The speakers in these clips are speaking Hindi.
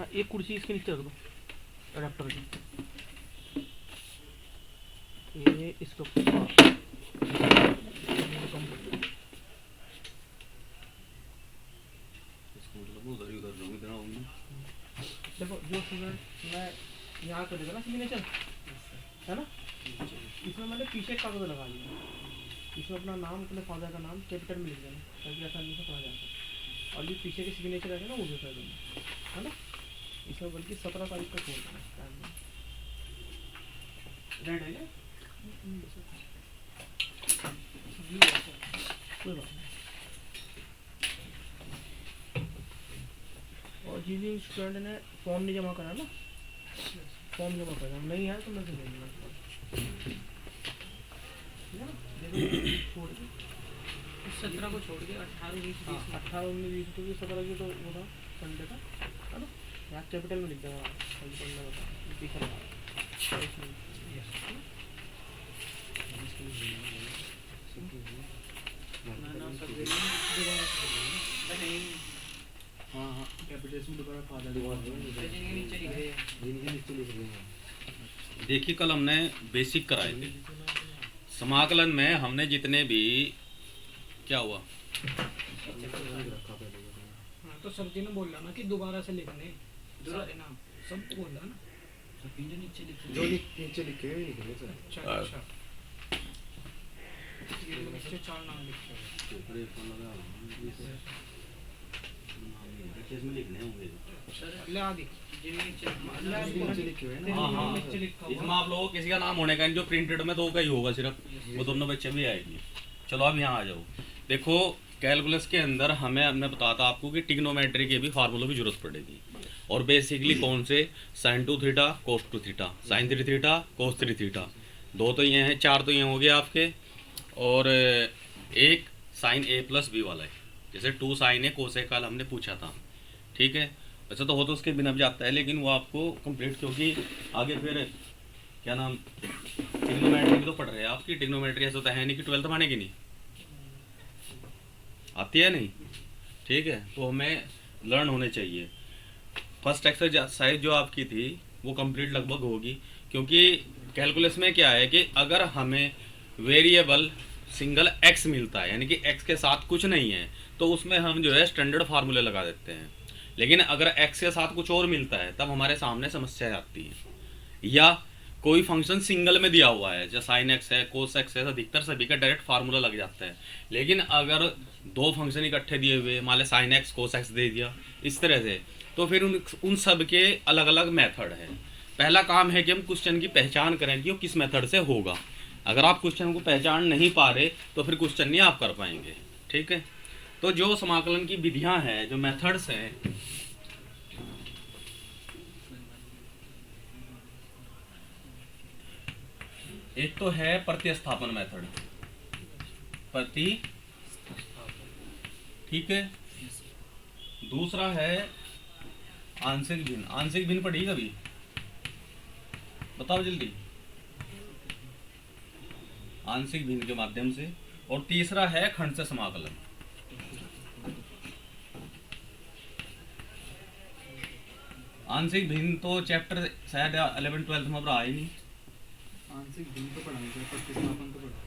ना, एक कुर्सी इसके नीचे रख दो अडेप्टर की, ये इसको देखो। जो स्टूडेंट मैं यहाँ कर देगा ना सिमुलेशन, है ना, इसमें मैंने पीछे कागज लगा लिया, इसमें अपना नाम, अपने फादर का नाम कैपिटल में लिख देना ताकि आसानी से पढ़ा जा सके, और जो पीछे के सिग्नेचर है ना वो भी कर देना, है ना। इसमें बल्कि 17 तारीख तक छोड़ देना रेड है क्या? कोई बात नहीं। और जिन जिन स्टूडेंट ने फॉर्म नहीं जमा करा ना, फॉर्म जमा करा नहीं है तो मैं तो ले लूँगा, छोड़ के 17 को छोड़ के 18, 19, 20, 18, 19, 20 क्योंकि 17 की तो वो था संडे था, है ना। यहाँ कैपिटल में लिख देगा, हाँ देखिए कल हमने बेसिक कराए थे, समाकलन में हमने जितने भी क्या हुआ, तो सब जी ने बोल रहा ना कि दोबारा से लिखने सारे नाम सब बोल रहा ना, जो नीचे लिखे हुए निकले सर। अच्छा अच्छा, ये नीचे 4 नाम लिखे इसमें लिखने होंगे, इसमें आप लोगों किसी का नाम होने का, जो प्रिंटेड में 2 का ही होगा सिर्फ, वो दोनों बच्चे भी आएगी। चलो अब यहाँ आ जाओ। देखो कैलकुलस के अंदर मैं बताता आपको कि ट्रिग्नोमेट्री के भी फार्मूलों की जरूरत पड़ेगी, और बेसिकली कौन से, sin 2 theta cos 2 theta, sin 3 theta cos 3 theta, 2 तो ये हैं, 4 तो ये हो गए आपके, और एक sin a प्लस b वाला है, जैसे 2 sin a cos a कल हमने पूछा था, ठीक है। वैसे तो हो तो उसके बिना भी जाता है, लेकिन वो आपको कंप्लीट, क्योंकि आगे फिर क्या नाम ट्रिग्नोमेट्री भी तो पढ़ रहे हैं आपकी, ट्रिग्नोमेट्री ऐसा तो है नहीं कि 12th में आने की नहीं आती है, नहीं, ठीक है, तो हमें लर्न होने चाहिए। फर्स्ट एक्सरसाइज जो आपकी थी वो कंप्लीट लगभग होगी, क्योंकि कैलकुलस में क्या है कि अगर हमें वेरिएबल सिंगल x मिलता है, यानी कि x के साथ कुछ नहीं है, तो उसमें हम जो है स्टैंडर्ड फार्मूले लगा देते हैं। लेकिन अगर x के साथ कुछ और मिलता है तब हमारे सामने समस्या आती है, या कोई फंक्शन सिंगल में दिया हुआ है, जैसे sin x है cos x है, अधिकतर सभी का डायरेक्ट फार्मूला लग जाता है। लेकिन अगर 2 फंक्शन इकट्ठे दिए हुए, मान लें sin x cos x दे दिया इस तरह से, तो फिर उन सब के अलग अलग मेथड है। पहला काम है कि हम क्वेश्चन की पहचान करें कि वो किस मेथड से होगा। अगर आप क्वेश्चन को पहचान नहीं पा रहे तो फिर क्वेश्चन नहीं आप कर पाएंगे, ठीक है। तो जो समाकलन की विधियां हैं, जो मेथड्स हैं, एक तो है प्रतिस्थापन मेथड, ठीक है। दूसरा है आंशिक भिन्न। आंशिक भिन्न पढ़ी कभी? बताओ जल्दी। आंशिक भिन्न के माध्यम से। और तीसरा है खंड से समाकलन। आंशिक भिन्न तो चैप्टर शायद 11-12 में पढ़ा ही नहीं। आंशिक भिन्न तो पढ़ाएंगे, प्रतिस्थापन तो पढ़ा,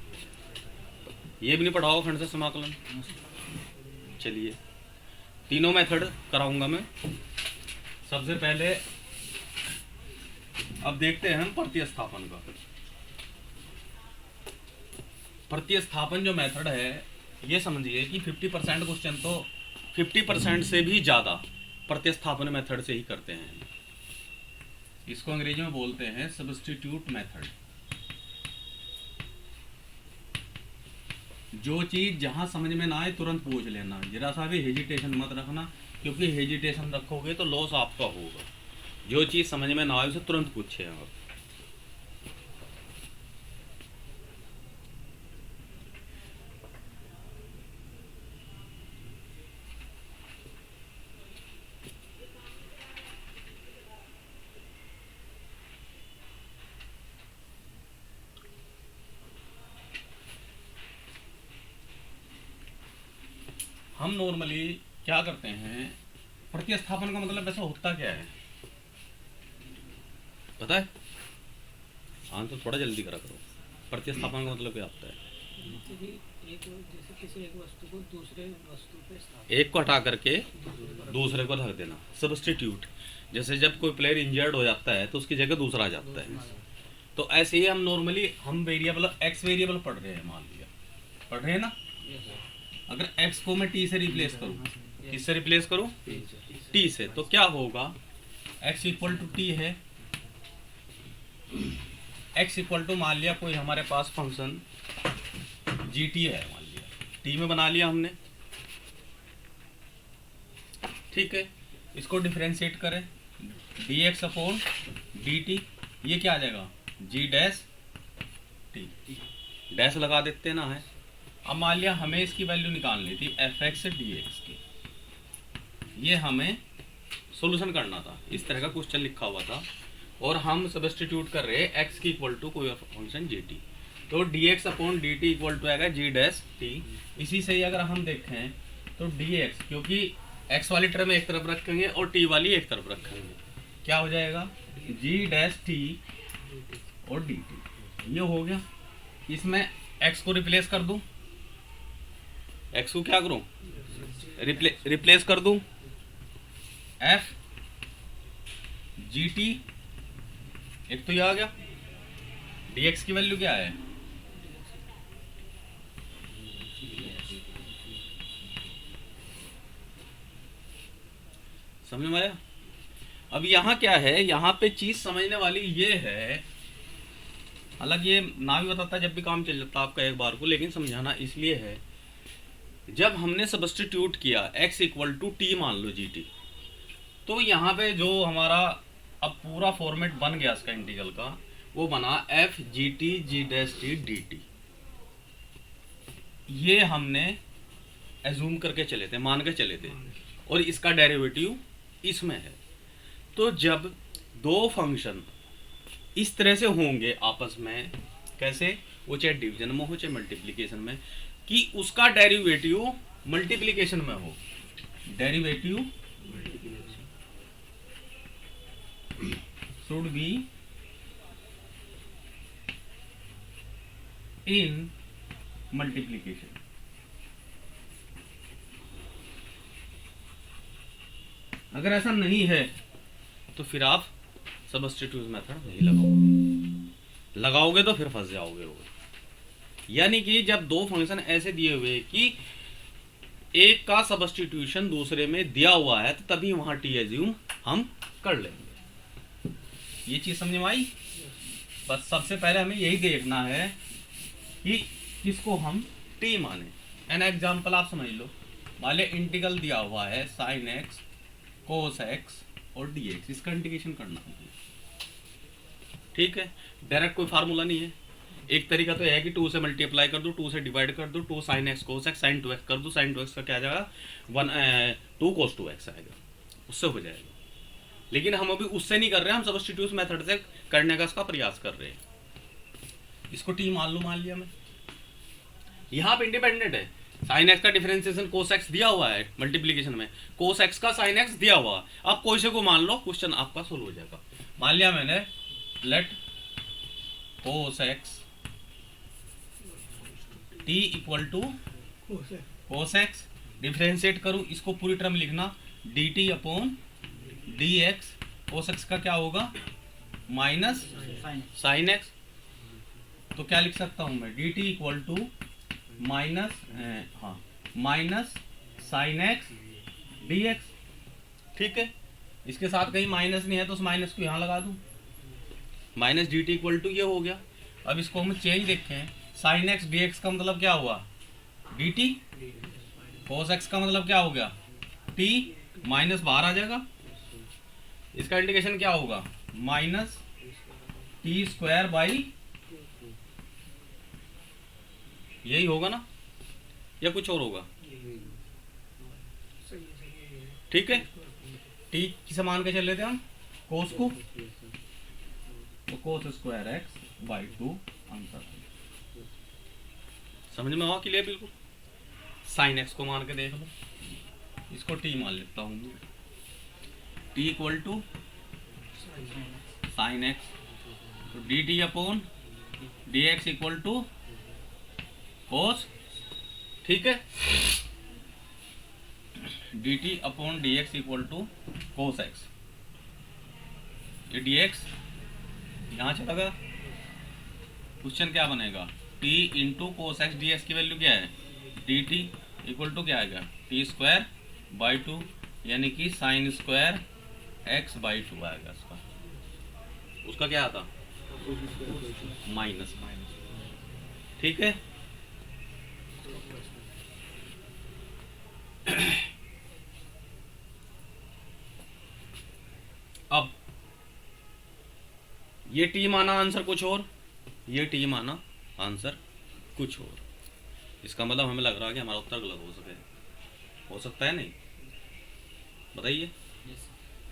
ये भी नहीं पढ़ाओ खंड से समाकलन। चलिए तीनों मेथड कराऊंगा मैं। सबसे पहले अब देखते हैं हम प्रतिस्थापन का। प्रतिस्थापन जो मेथड है, ये समझिए कि 50% क्वेश्चन तो 50% से भी ज़्यादा प्रतिस्थापन मेथड से ही करते हैं। इसको अंग्रेजी में बोलते हैं सब्स्टिट्यूट मेथड। जो चीज़ जहाँ समझ में ना आए तुरंत पूछ लेना, जरा सा भी हेजिटेशन मत रखना, क्योंकि हेजिटेशन रखोगे तो लॉस आपका होगा। जो चीज़ समझ में ना आए उसे तुरंत पूछे आप। हम नॉर्मली क्या करते हैं, प्रतिस्थापन का मतलब ऐसा होता क्या है? पता है? हाँ तो थोड़ा जल्दी करा करो। प्रतिस्थापन का मतलब क्या होता है? जैसे किसी एक वस्तु को दूसरे वस्तु पे स्थापित, एक को हटा करके दूसरे को रख देना, सब्स्टिट्यूट। जैसे जब कोई प्लेयर इंजर्ड हो जाता है तो उसकी जगह दूसरा आ जाता है। तो ऐसे ही हम नॉर्मली हम वेरिएबल एक्स वेरिएबल पढ़ रहे हैं, मान लिया पढ़ रहे हैं ना। अगर एक्स को मैं टी से रिप्लेस करूँ, किससे रिप्लेस करूँ? टी से। तो क्या होगा? एक्स इक्वल टू टी है। एक्स इक्वल टू मान लिया कोई हमारे पास फंक्शन जी टी है, मान लिया टी में बना लिया हमने, ठीक है। इसको डिफरेंशिएट करें, D x upon d t, ये क्या आ जाएगा? जी डैश टी, डैश लगा देते ना है। अब मान लिया हमें इसकी वैल्यू निकालनी थी एफ एक्स डी एक्स की, ये हमें सॉल्यूशन करना था। इस तरह का क्वेश्चन लिखा हुआ था और हम सब्स्टिट्यूट कर रहे हैं एक्स की इक्वल टू कोई फंक्शन जी टी, तो d x upon d t equal to आएगा जी डैश टी। इसी से ही अगर हम देखें तो डी एक्स, क्योंकि एक्स वाली टर्म एक तरफ रखेंगे और टी वाली एक तरफ रखेंगे, क्या हो जाएगा? जी डैश टी और डी टी, ये हो गया। इसमें एक्स को रिप्लेस कर दूं, एक्स को क्या करूं? रिप्लेस कर दूं एफ जी टी, एक तो ये आ गया। डी एक्स की वैल्यू क्या है? समझ में आया? अब यहाँ क्या है, यहाँ पे चीज समझने वाली ये है, हालांकि ये ना भी बताता जब भी काम चल जाता आपका एक बार को, लेकिन समझाना इसलिए है, जब हमने सब्स्टिट्यूट किया x इक्वल टू टी मान लो जी टी, तो यहाँ पे जो हमारा अब पूरा फॉर्मेट बन गया इसका इंटीग्रल का, वो बना F G T G dash T D t. ये हमने एज्यूम करके चले थे, मान के चले थे, और इसका डेरिवेटिव इसमें है। तो जब दो फंक्शन इस तरह से होंगे आपस में, कैसे? वो चाहे डिवीजन में हो चाहे मल्टीप्लिकेशन में, कि उसका डेरिवेटिव मल्टीप्लिकेशन में हो, derivative should be in multiplication. अगर ऐसा नहीं है तो फिर आप सब्स्टिट्यूट मेथड नहीं लगाओगे, लगाओगे तो फिर फंस जाओगे। यानी कि जब दो फंक्शन ऐसे दिए हुए कि एक का सब्स्टिट्यूशन दूसरे में दिया हुआ है, तो तभी वहां टी एज्यूम हम कर लेंगे। ये चीज समझ में आई? बस सबसे पहले हमें यही देखना है कि किसको हम टी माने। एन एग्जाम्पल आप समझ लो, मान लिया इंटीग्रल दिया हुआ है साइन एक्स कोस एक्स और डी एक्स, इसका इंटीग्रेशन करना है, ठीक है। डायरेक्ट कोई फार्मूला नहीं है। एक तरीका तो यह है कि 2 से मल्टीप्लाई कर दो, 2 से डिवाइड कर दो, 2 sine x cos x, sine 2x कर दो, साइन 2x का क्या आ जाएगा? 2 cos 2x आएगा, उससे हो जाएगा। लेकिन हम अभी उससे नहीं कर रहे हैं, हम सब्स्टिट्यूट मेथड से करने का इसका प्रयास कर रहे हैं। इसको टी मान लो, मान लिया मैं, यहाँ पे इंडिपेंडेंट है। साइन एक्स का डिफरेंशिएशन कोस एक्स दिया हुआ है मल्टीप्लिकेशन में, कोस एक्स का साइन एक्स दिया हुआ है। आप कोई से को मान लो, क्वेश्चन आपका सोल्व हो जाएगा। मान लिया मैंने, let cos x t equal to cos x, differentiate करूं, इसको पूरी टर्म लिखना d t upon d x. Cos x का क्या होगा? Minus sine x. तो क्या लिख सकता हूं मैं? D t equal to minus minus sine x d x, ठीक है। इसके साथ कहीं माइनस नहीं है तो उस माइनस को यहाँ लगा दूं, minus d t equal to ये हो गया। अब इसको हम चेंज देखें, साइन एक्स डी एक्स का मतलब क्या हुआ? D t. कोस एक्स का मतलब क्या हो गया? टी, माइनस बाहर आ जाएगा। इसका इंटीग्रेशन क्या होगा? माइनस टी स्क्वायर बाई, यही होगा ना, या कुछ और होगा? ठीक है, टी किसे मान के चल लेते हैं हम? कोस को, तो कोस स्क्वायर एक्स बाई 2 आंसर। समझ में आवा क्लियर? बिल्कुल। साइन एक्स को मान के देख लो, इसको टी मान लेता हूं, t equal to sine x, तो d t upon d x equal to cos, ठीक है, d t upon d x equal to cos x. ये डी एक्स यहाँ चला गया, क्वेश्चन क्या बनेगा, t into cos x d x की वैल्यू क्या है, डी टी इक्वल टू क्या आएगा, टी स्क्वायर बाई टू, यानी कि sine square x by two आएगा इसका। उसका क्या आता, माइनस, ठीक है। अब ये टी माना आंसर कुछ और, ये टी माना आंसर कुछ और, इसका मतलब हमें लग रहा है कि हमारा उत्तर गलत हो सकता है नहीं, बताइए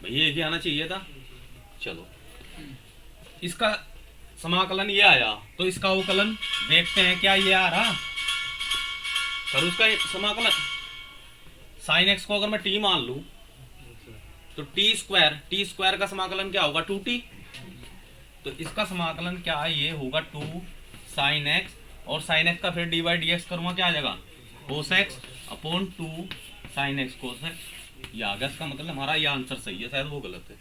भैया, एक ही आना चाहिए था। चलो इसका समाकलन ये आया, तो इसका अवकलन देखते हैं क्या ये आ रहा, करूँ उसका समाकलन। साइन एक्स को अगर मैं टी मान लूं तो टी स्क्वायर का समाकलन क्या होगा, 2t, तो इसका समाकलन क्या है, ये होगा 2 साइन एक्स, और साइन एक्स का फिर डी बाई डी एक्स करूँगा, क्या आ जाएगा, cos x upon 2 sine x cos x. ये आ गया, इसका मतलब हमारा ये आंसर सही है, शायद वो गलत है,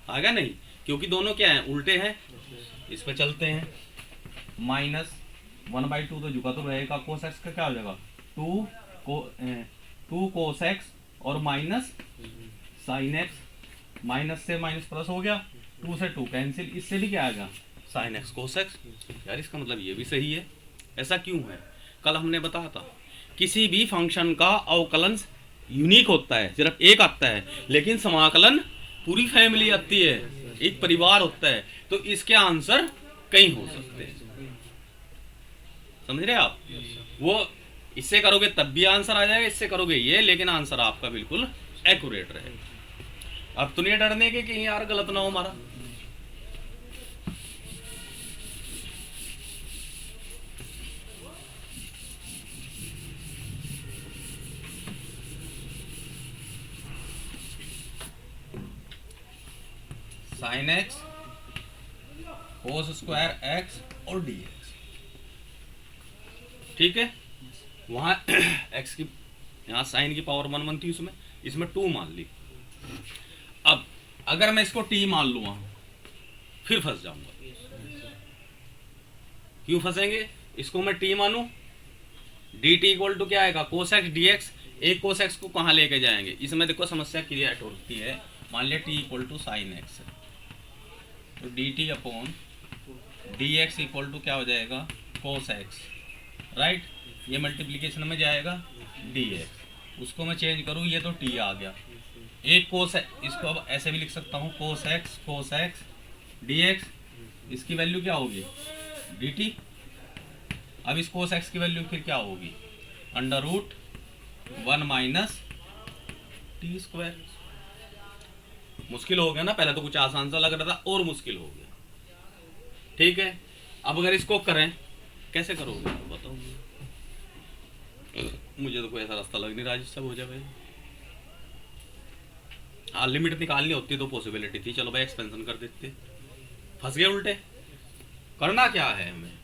आ गया नहीं, क्योंकि दोनों क्या हैं, उल्टे हैं। इस पे चलते हैं, माइनस 1/2 तो झुका तो रहेगा, कोस एक्स का क्या हो जाएगा, 2 कोस एक्स और माइनस साइन एक्स, माइनस से माइनस प्लस हो गया, 2 से 2 कैंसिल, इससे भी क्या आएगा, साइन एक्स कोस एक्स। यार इसका मतलब ये भी सही है, ऐसा क्यों है, कल हमने बताया था किसी भी फंक्शन का अवकलन यूनिक होता है, सिर्फ एक आता है, लेकिन समाकलन पूरी फैमिली आती है, एक परिवार होता है, तो इसके आंसर कई हो सकते हैं, समझ रहे आप। वो इससे करोगे तब भी आंसर आ जाएगा, इससे करोगे ये, लेकिन आंसर आपका बिल्कुल एक्यूरेट रहेगा। अब तो नहीं डरने के कि यार गलत ना हो हमारा। Sign x cos square x और डी एक्स, ठीक है, वहां एक्स की, यहाँ साइन की पावर 1 बनती है, इसमें 2 मान ली। अब अगर मैं इसको टी मान लूँ फिर फंस जाऊंगा, क्यों फंसेंगे, इसको मैं टी मानू, डी टी इक्वल टू क्या आएगा, कोस एक्स डी एक्स, एक कोस एक्स को कहाँ लेके जाएंगे, इसमें देखो समस्या क्रिएट होती है। मान लिया t equal to sine x, तो d t upon d x equal to क्या हो जाएगा, कोस एक्स, राइट, ये मल्टीप्लीकेशन में जाएगा डी एक्स, उसको मैं चेंज करूँ, ये तो टी आ गया, एक कोस है, इसको अब ऐसे भी लिख सकता हूँ, कोस एक्स डी एक्स, इसकी वैल्यू क्या होगी, डी टी। अब इस कोस एक्स की वैल्यू फिर क्या होगी, under root 1 minus t square. मुश्किल हो गया ना, पहले तो कुछ आसान सा लग रहा था और मुश्किल हो गया, ठीक है। अब अगर इसको करें, कैसे करोगे बताओ, मुझे तो कोई ऐसा रास्ता लग नहीं रहा जिससे हो जाए। हाँ, लिमिट निकालनी होती तो पॉसिबिलिटी थी, चलो भाई एक्सपेंशन कर देते, फंस गए उल्टे, करना क्या है हमें।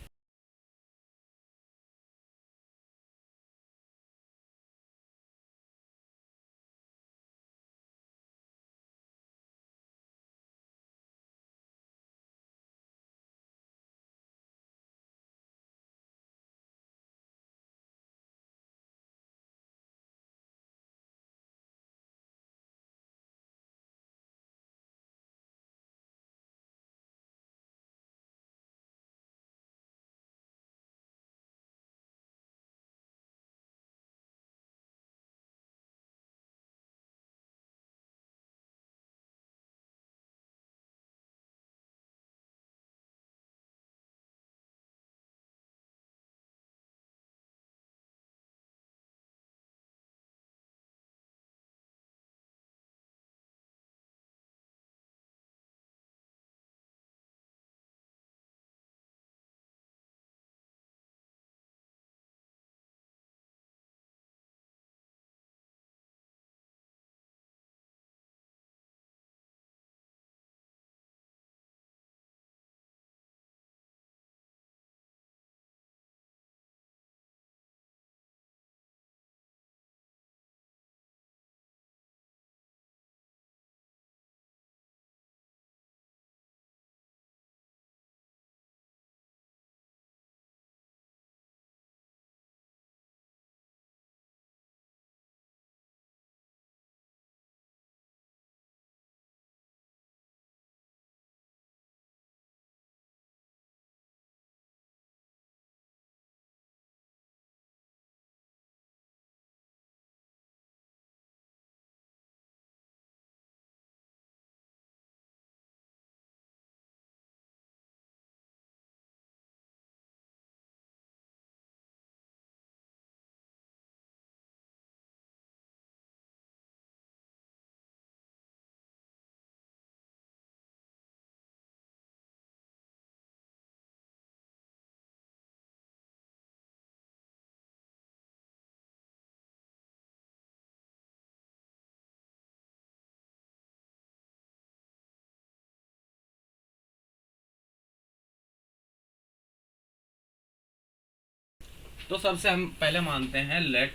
तो सबसे हम पहले मानते हैं let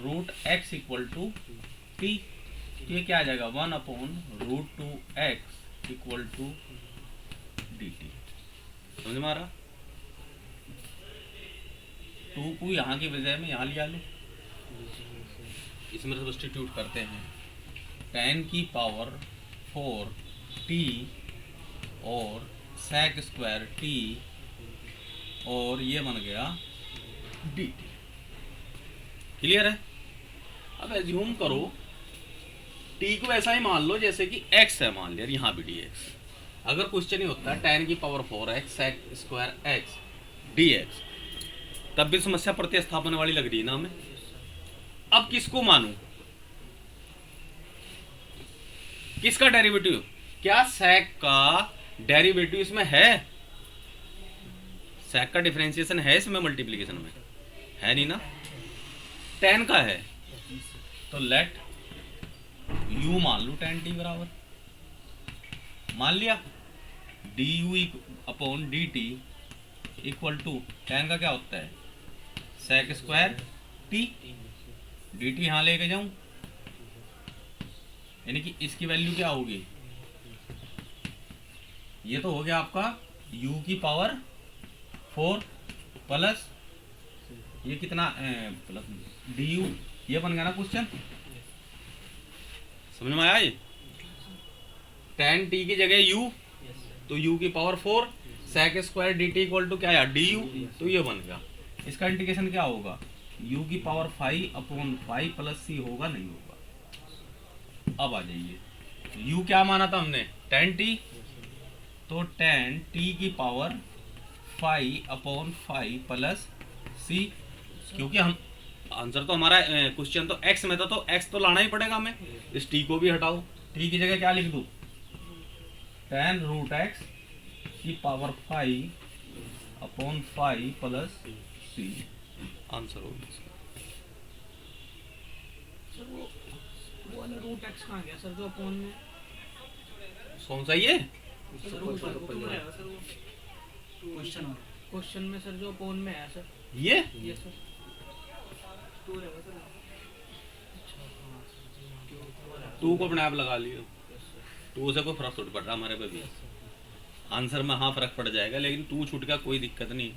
root x equal to t. ये क्या आ जाएगा 1/√2x equal to d T. समझ में आ रहा? 2 को यहाँ की बजाय में यहाँ लिया लो, इसमें सब्स्टिट्यूट करते हैं 10 की पावर 4 टी और sec स्क्वायर टी और ये बन गया डी टी। क्लियर है? अब एज्यूम करो टी को ऐसा ही मान लो जैसे कि x है, मान लिया यहाँ भी dx। अगर क्वेश्चन ही होता है 10 की power 4x sec square x dx, तब भी समस्या प्रतिस्थापन वाली लग रही है ना हमें। अब किसको मानूं? किसका डेरिवेटिव? क्या sec का डेरिवेटिव इसमें है? sec का डिफरेंशिएशन है इसमें मल्टीप्लिकेशन में? है नहीं ना। tan का है, तो लेट u मान लो tan t बराबर, मान लिया du upon d t equal to tan का क्या होता है sec स्क्वायर t, dt यहाँ लेके जाऊं, यानी कि इसकी वैल्यू क्या होगी? ये तो हो गया आपका u की पावर 4 प्लस ये कितना प्लस du, ये बन गया ना क्वेश्चन। समझ में आया? ये tan t की जगह u, तो u की power 4 sec square dt equal to क्या आया du, तो ये बन गया। इसका इंटीग्रेशन क्या होगा? u की पावर 5 अपॉन 5 प्लस c होगा, नहीं होगा। अब आ जाइए u क्या माना था हमने? tan t, तो tan t की पावर 5 अपॉन 5 प्लस c, क्योंकि हम आंसर तो हमारा क्वेश्चन तो x में था, तो x तो लाना ही पड़ेगा हमें। इस t को भी हटाओ, t की जगह क्या लिख दूं? tan रूट x की power 5 upon 5 plus c, answer हो गया। सर वो वाला रूट एक्स कहाँ गया सर, जो अपॉन में? कौन सा ये? सर रूट एक्स तो रहेगा सर, वो क्वेश्चन में सर जो अपॉन में है सर, ये सर 2 रहेगा सर। अच्छा हाँ सर जी, हाँ, 2 को अपने आप लगा लियो, 2 से कोई फर्क थोड़ी पड़ रहा हमारे पे भी। आंसर में हाँ फर्क पड़ जाएगा, लेकिन 2 छूट गया कोई दिक्कत नहीं।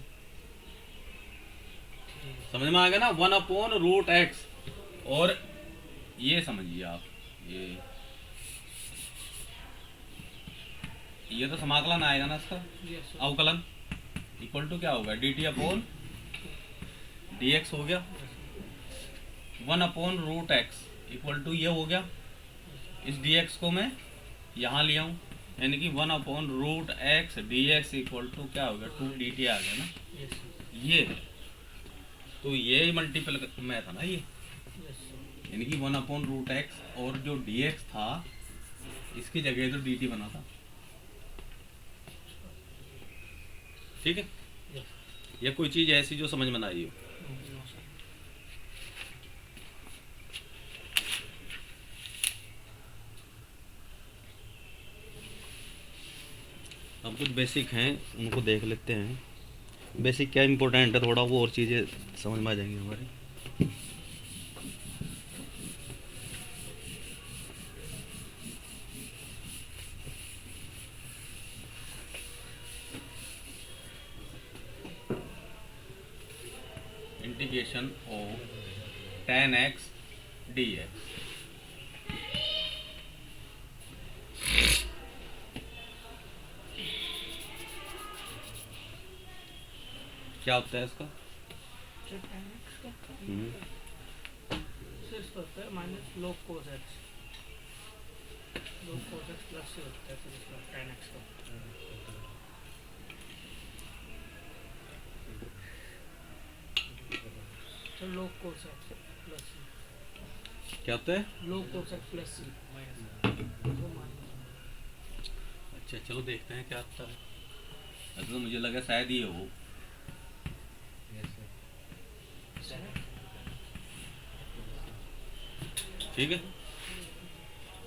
समझ में आ गया ना? 1/√x। और ये समझिए आप, ये तो समाकलन आएगा ना इसका, yes, sir. अवकलन इक्वल टू क्या होगा? dt अपॉन dx हो गया। 1/√x इक्वल टू ये हो गया। इस dx को मैं यहाँ लिया हूँ, यानी कि 1/√x dx इक्वल टू क्या हो गया? 2dt आ गया ना। yes, sir. ये तो ये मल्टीपल में था ना ये, yes, sir. यानी कि 1/√x और जो dx था इसकी जगह तो dt बना था। ठीक है? yes. या कोई चीज ऐसी जो समझ में ना आई हो? No, sir. अब कुछ बेसिक हैं उनको देख लेते हैं। बेसिक क्या इम्पोर्टेंट है, थोड़ा वो और चीज़ें समझ में आ जाएंगी हमारे। Integration of tan x dx, क्या होता है इसका? जो tan x का हम्म, सर इसका होता है minus log cos x, log cos x plus से होता है सर इसका tan x का। Sir log cos x plus c, क्या होता है? log cos x plus c minus. अच्छा चलो देखते हैं क्या आता है। ऐसा तो मुझे लगा शायद ये हो। ठीक है,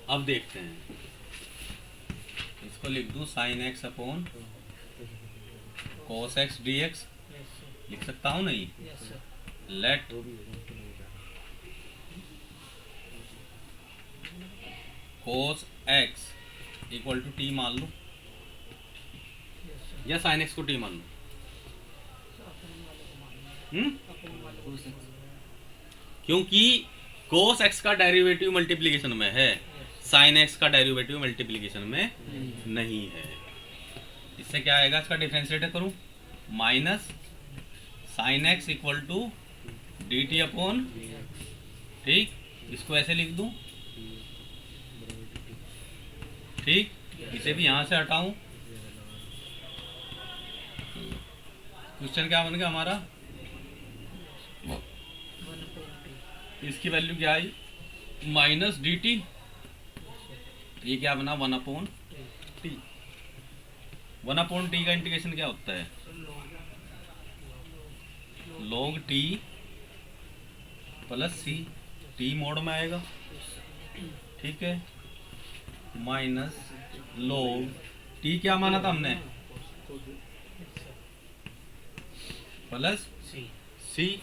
अब देखते हैं। इसको लिख दूं sin x upon cos x dx, yes, sir. लिख सकता हूँ नहीं? Yes sir. लेट वो भी है, वो तो नहीं होता। Cos x equal to t मान लो, यस सर। या साइन एक्स को टी मान लो। अपने वाले को मानना है। अपने वाले को मानना है। क्योंकि कोस एक्स का डेरिवेटिव मल्टीप्लिकेशन में है, साइन एक्स का डेरिवेटिव मल्टीप्लिकेशन में नहीं है। इससे क्या आएगा, इसका डिफरेंशिएट करूं, minus sine x equal to d t upon, ठीक, इसको ऐसे लिख दूं, ठीक, इसे भी यहां से हटाऊं। क्वेश्चन क्या बन गया हमारा, 1/2। इसकी वैल्यू क्या आई, माइनस डी टी, ये क्या बना 1/टी। 1/टी का इंटीग्रेशन क्या होता है, log टी प्लस सी, टी मोड में आएगा, ठीक है, माइनस log टी क्या माना था हमने, प्लस सी। सी।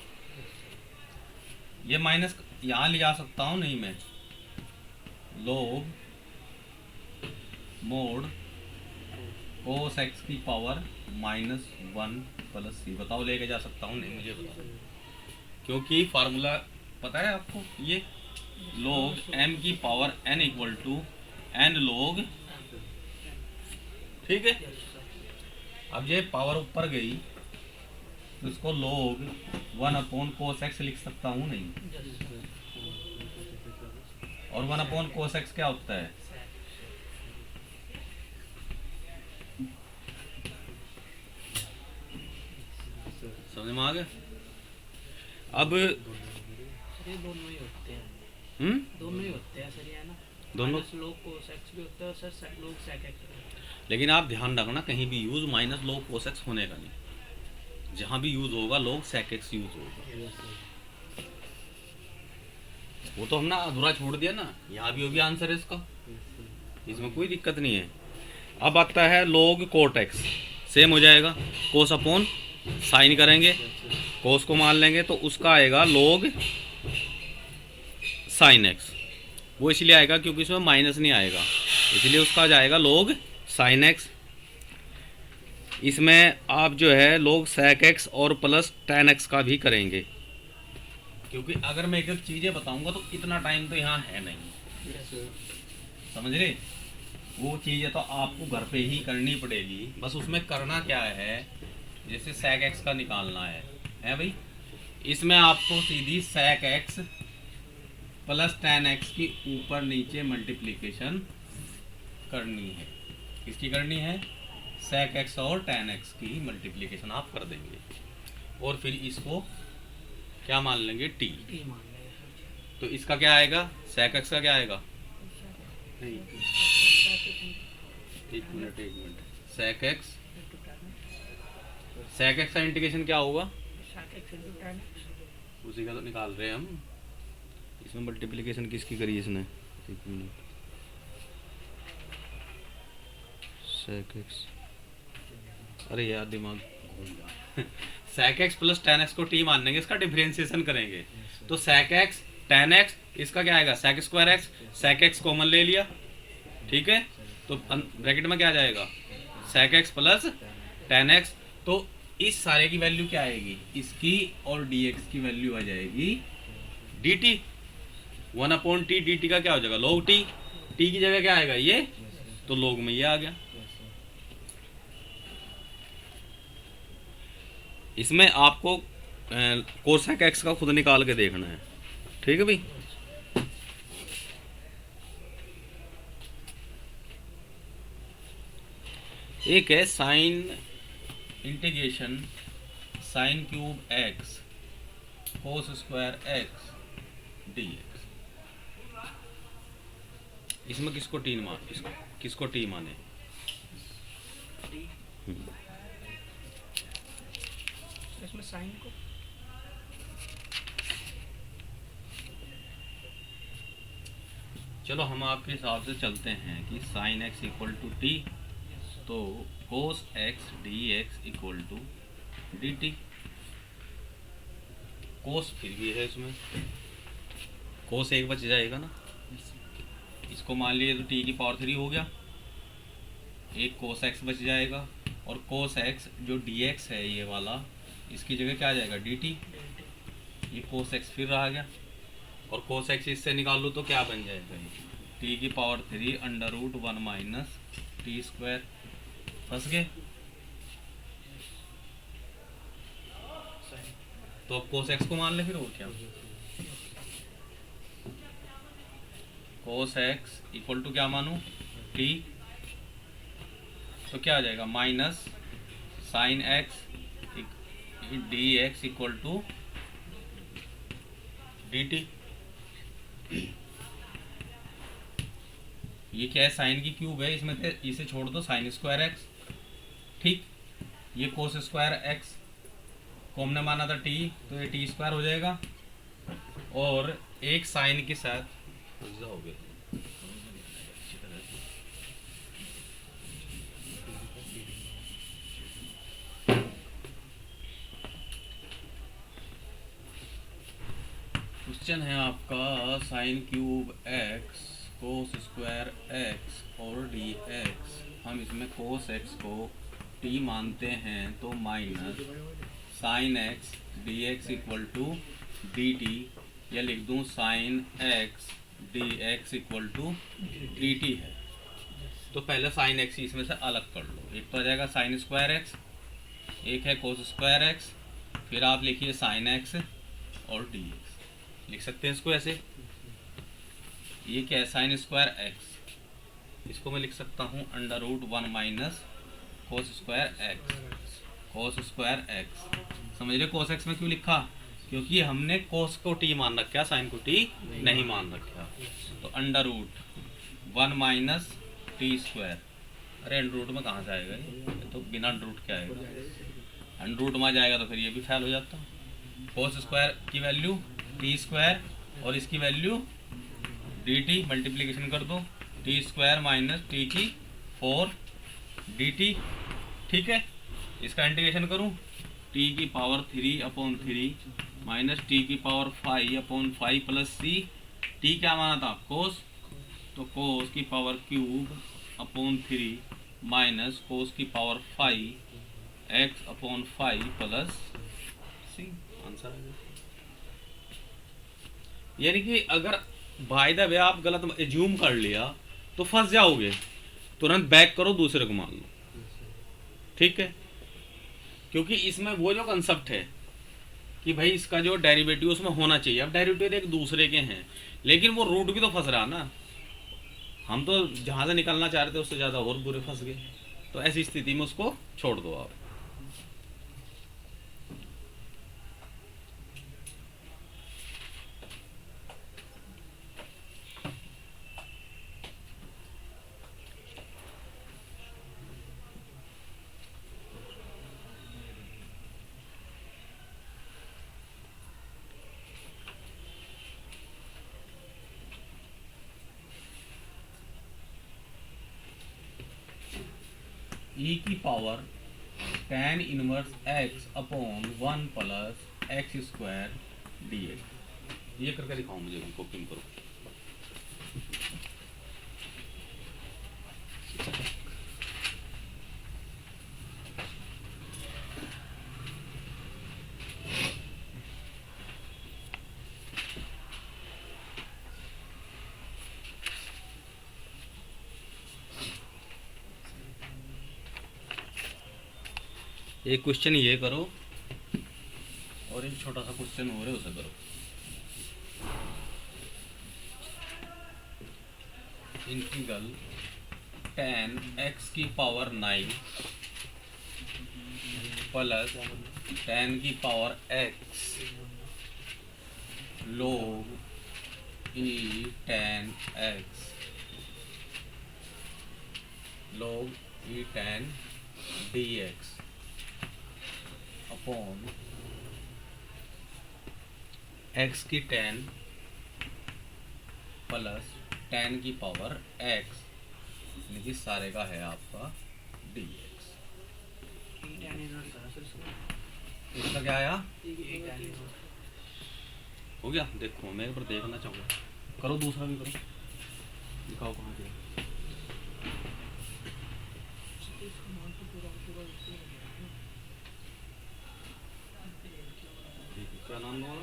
ये माइनस यहाँ ले जा सकता हूँ नहीं मैं, log मोड कोस एक्स की पावर -1 प्लस सी। बताओ लेके जा सकता हूँ नहीं, मुझे बताओ, क्योंकि फार्मूला पता है आपको, ये log m की power n equal to n log, ठीक है। अब ये पावर ऊपर गई तो इसको log 1/cos x लिख सकता हूँ नहीं, और 1/cos x क्या होता है, समझ में आ गया। अब सर ये दोनों ही होते हैं, दोनों ही होते हैं सर, ये है ना, दोनों, माइनस लोग कोस एक्स भी होता है और सर लोग सेक एक्स भी होता है। लेकिन आप ध्यान रखना कहीं भी use minus log cos x होने का नहीं, जहां भी यूज होगा log sec x यूज होगा। वो तो हमने अधूरा छोड़ दिया ना, यहाँ भी होगी आंसर है इसका, इसमें कोई दिक्कत नहीं है। अब आता है log cot x, सेम हो जाएगा, कोस अपॉन साइन करेंगे, कोस को मान लेंगे तो उसका आएगा log साइन x। वो इसलिए आएगा क्योंकि इसमें माइनस नहीं आएगा, इसलिए उसका जाएगा log साइन x। इसमें आप जो है log sec x और प्लस tan x का भी करेंगे, क्योंकि अगर मैं एक एक चीज़ें बताऊंगा तो इतना टाइम तो यहाँ है नहीं, समझ रहे। वो चीज़ें तो आपको घर पे ही करनी पड़ेगी, बस उसमें करना क्या है, जैसे sec x का निकालना है भाई, इसमें आपको सीधी sec x plus tan x की ऊपर नीचे मल्टीप्लिकेशन करनी है। किसकी करनी है, sec x और tan x की मल्टीप्लिकेशन आप कर देंगे, और फिर इसको क्या मान लेंगे, t। टी मान लेंगे सर। तो इसका क्या आएगा, sec x का क्या आएगा, नहीं, एक मिनट, sec x का इंटीग्रेशन क्या होगा, sec x into tan x। उसी का तो निकाल रहे हैं हम। इसमें मल्टीप्लिकेशन किसकी करी इसने, एक मिनट, sec x, अरे यार दिमाग घूम गया। sec x plus tan x को t मान लेंगे, इसका डिफरेंशिएशन करेंगे, तो sec x tan x, इसका क्या आएगा sec square x, sec x common ले लिया, ठीक है, तो ब्रैकेट में क्या आ जाएगा, sec x plus tan x। तो इस सारे की वैल्यू क्या आएगी, इसकी और dx की वैल्यू आ जाएगी dt, 1/t, dt का क्या हो जाएगा log t, t की जगह क्या आएगा ये, तो log में ये आ गया। इसमें आपको कोसेक एक्स का खुद निकाल के देखना है, ठीक है भाई। एक है sine integration sine cube x cos square x d x. इसमें किसको टी मान, किसको टी माने, इसमें साइन को चलो हम आपके हिसाब से चलते हैं कि sine x equal to t, तो cos x d x equal to d t. Cos फिर भी है इसमें, कोस एक बच जाएगा ना, इसको मान लीजिए तो टी की पावर 3 हो गया, एक कोस एक्स बच जाएगा, और कोस एक्स जो डी एक्स है ये वाला, इसकी जगह क्या आ जाएगा डी टी, ये कोस एक्स फिर रहा गया, और कोस एक्स इससे निकाल लो तो क्या बन जाएगा ये टी की power 3 under root 1 minus t square. फंस गए? तो अब कोस एक्स को मान ले फिर, और क्या, कोस एक्स इक्वल टू क्या मानूं टी, तो क्या आ जाएगा minus sine x d x equal to d t. ये क्या है, साइन की क्यूब है, इसमें से इसे छोड़ दो, साइन स्क्वायर एक्स, ठीक, ये कोस स्क्वायर एक्स को हमने माना था टी, तो ये टी स्क्वायर हो जाएगा, और एक साइन के साथ हो गया। क्वेश्चन है आपका sine cube x cos square x और डी एक्स, हम इसमें कोस एक्स को टी मानते हैं तो minus sine x d x equal to d t, या लिख दूँ sine x d x equal to d t है। तो पहले साइन एक्स इसमें से अलग कर लो, एक तो आ जाएगा साइन स्क्वायर एक्स, एक है कोस स्क्वायर एक्स, फिर आप लिखिए साइन एक्स और डी एक्स, लिख सकते हैं इसको ऐसे। ये क्या है, साइन स्क्वायर एक्स, इसको मैं लिख सकता हूँ under root 1 minus cos square x, cos square x. समझ रहे कोस एक्स में क्यों लिखा, क्योंकि हमने कोस को टी मान रखा, साइन को टी नहीं मान रखा। तो under root 1 minus t square, अरे अंडर रूट में कहाँ से आएगा ये तो बिना अंडर रूट के आएगा, अंडर रूट में जाएगा तो फिर ये भी फेल हो जाता। कोस स्क्वायर की वैल्यू टी स्क्वायर और इसकी वैल्यू डी टी, मल्टीप्लीकेशन कर दो, टी स्क्वायर माइनस टी की 4 डी टी, ठीक है। इसका इंटीग्रेशन करूं, टी की पावर 3/3 माइनस टी की पावर 5/5 प्लस सी, टी क्या माना था कोस, तो कोस की power cube upon 3 minus cos की power 5 x/5 plus c, answer आ गया। यानी कि अगर बाय द वे आप गलत एज्यूम कर लिया तो फंस जाओगे, तुरंत बैक करो, दूसरे को मान लो, ठीक है। क्योंकि इसमें वो जो कंसेप्ट है कि भाई इसका जो डेरिवेटिव उसमें होना चाहिए, अब डेरिवेटिव एक दूसरे के हैं, लेकिन वो रूट भी तो फंस रहा ना, हम तो जहां से निकलना चाह रहे थे उससे ज्यादा और बुरे फंस गए। तो ऐसी स्थिति में उसको छोड़ दो आप। ई की power tan inverse x upon 1 plus x square D x, ये करके दिखाओ मुझे, कॉपी करो। एक क्वेश्चन ये करो और एक छोटा सा क्वेश्चन हो रहा है उसे करो। इंटीग्रल tan x की पावर 9 प्लस tan की power x log e tan x log e tan dx upon x की tan प्लस tan की पावर x, यानी सारे का है आपका dx। इसका क्या आया, हो गया? देखो मैं एक बार देखना चाहूँगा, करो दूसरा भी करो, दिखाओ कहाँ गया। ठीक है, क्या नाम बोला?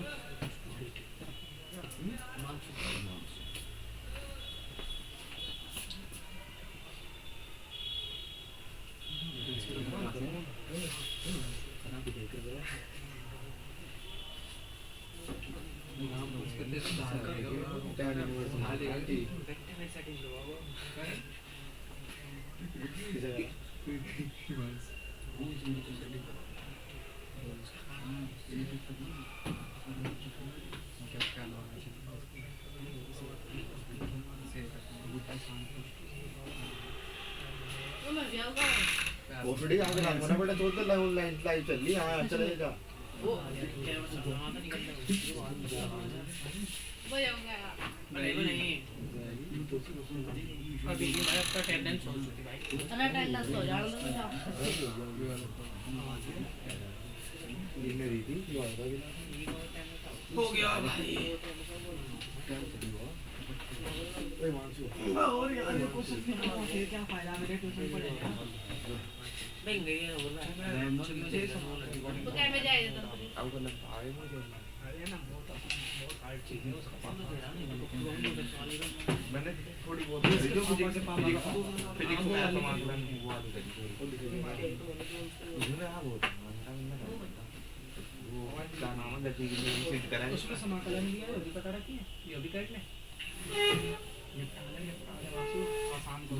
ऑलरेडी आगे लागना बेटा, तो लाइन लाइव चल रही, हाँ चलेगा। अभी ये भाई आपका अटेंडेंस हो चुकी भाई। अटेंडेंस हो जाएगा ये मेरी थी, जो आएगा भी हो गया भाई। और यार कुछ क्या फायदा, मेरे ट्यूशन पढ़ेगा नहीं गई है बोल रहा है तो क्या में जाएगा तो अब गलत आए मुझे। अरे ना बहुत हार्ड चीज है, उसका पता नहीं मैंने थोड़ी बहुत जो फिजिक्स में मामला नहीं हुआ तो मुझे ना बहुत मानता नहीं मैं, वो क्या नाम है गति के लिए सेट करा है। उसमें समाकलन भी है, अभी पता रखी है, ये अभी कर ले निपटा ले वासु आसान को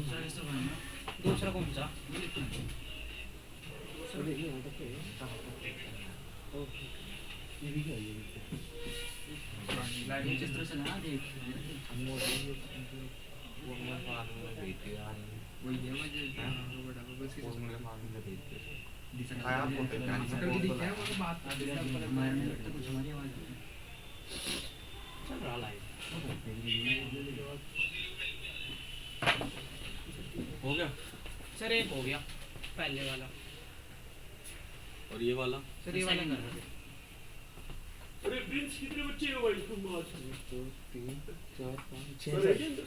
दूसरा कौन सा अरे ये यहाँ तक है, ये भी क्या है, ये लाइव जिस तरह से ना देख हम वो मैं फार्म में देते यार, वही है मुझे बड़ा बस वो मेरे फार्म में देते आया आपको करके दिखा है वो बात हमारे तो कुछ हमारी आवाज चल रहा लाइव हो गया सर। एक हो गया पहले वाला, और ये वाला सर ये वाला कर अरे प्रिंस कितने बच्चे हो भाई तुम आज? 2 3 4 5 6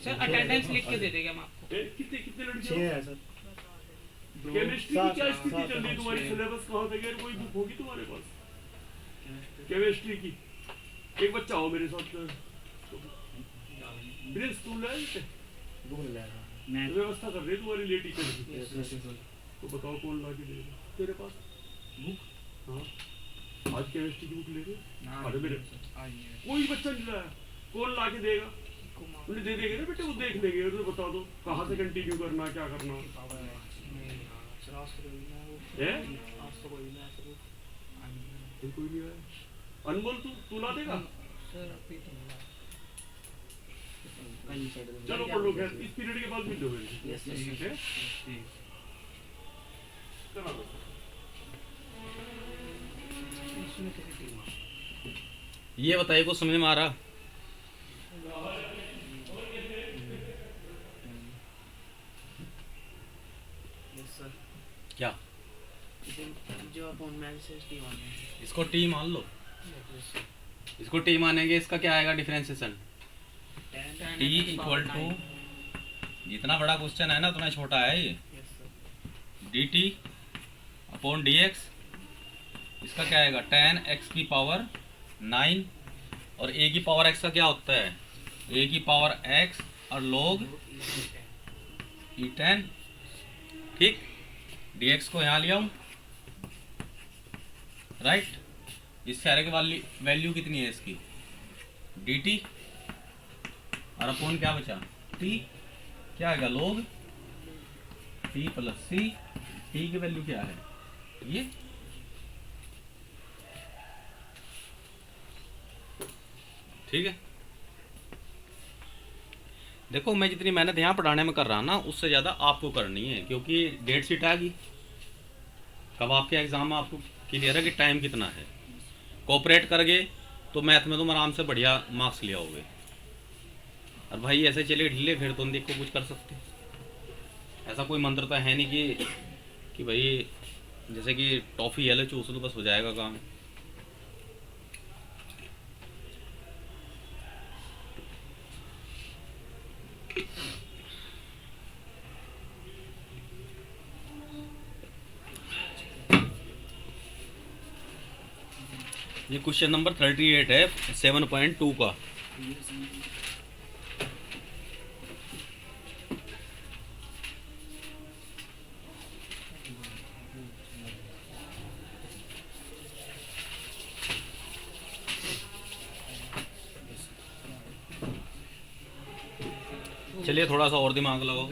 सर अटेंडेंस लिख के दे देंगे हम आपको। कितने कितने 6 लड़के है सर। केमिस्ट्री की क्या स्थिति चल रही है तुम्हारी? सिलेबस कहाँ तक है? कोई बुक होगी तुम्हारे पास केमिस्ट्री की? एक बच्चा हो मेरे साथ प्रिंस, तुम ले व्यवस्था कर रहे तुम्हारी लिए टीचर की, तो बताओ कौन ला के देगा तेरे पास बुक? हाँ आज केमिस्ट्री की बुक ले गए? अरे मेरे कोई बच्चा नहीं लाया, कौन ला के देगा? उन्हें दे देंगे ना बेटे, वो देख लेंगे, उन्हें बता दो कहाँ से कंटिन्यू करना, क्या करना है। कोई नहीं आया। अनमोल तू ला देगा? चलो पढ़ लो, खैर इस पीरियड के बाद मिल लो मेरे। चलो ये बताइए कुछ समझ में आ रहा? क्या जो अपन मैसेज की मान इसको टी मान लो, इसको टी मानेंगे, इसका क्या आएगा डिफरेंशिएशन? टी इक्वल टू, जितना बड़ा क्वेश्चन है ना उतना छोटा है ये, D t upon d x. इसका क्या आएगा? tan x की पावर 9, और a की पावर x का क्या होता है? a की पावर x और log e10। ठीक, dx को यहाँ लिया हूँ, राइट। इस सारे की वैल्यू कितनी है इसकी? dt, और अपॉन क्या बचा? t, क्या आएगा? log t plus c। t की वैल्यू क्या है? ये ठीक है। देखो मैं जितनी मेहनत यहाँ पढ़ाने में कर रहा ना, उससे ज़्यादा आपको करनी है, क्योंकि डेट शीट आ गई, कब आपके एग्ज़ाम में आपको क्लियर है कि टाइम कितना है। कोऑपरेट कर गए तो मैथ में तुम आराम से बढ़िया मार्क्स ले आओगे, और भाई ऐसे चले ढीले फिर तुम देखो कुछ कर सकते। ऐसा कोई मंत्र तो है नहीं कि भाई जैसे कि टॉफ़ी है लो चूस लो बस हो जाएगा काम। ये क्वेश्चन नंबर 38 है 7.2 का। चलिए थोड़ा सा और दिमाग लगाओ,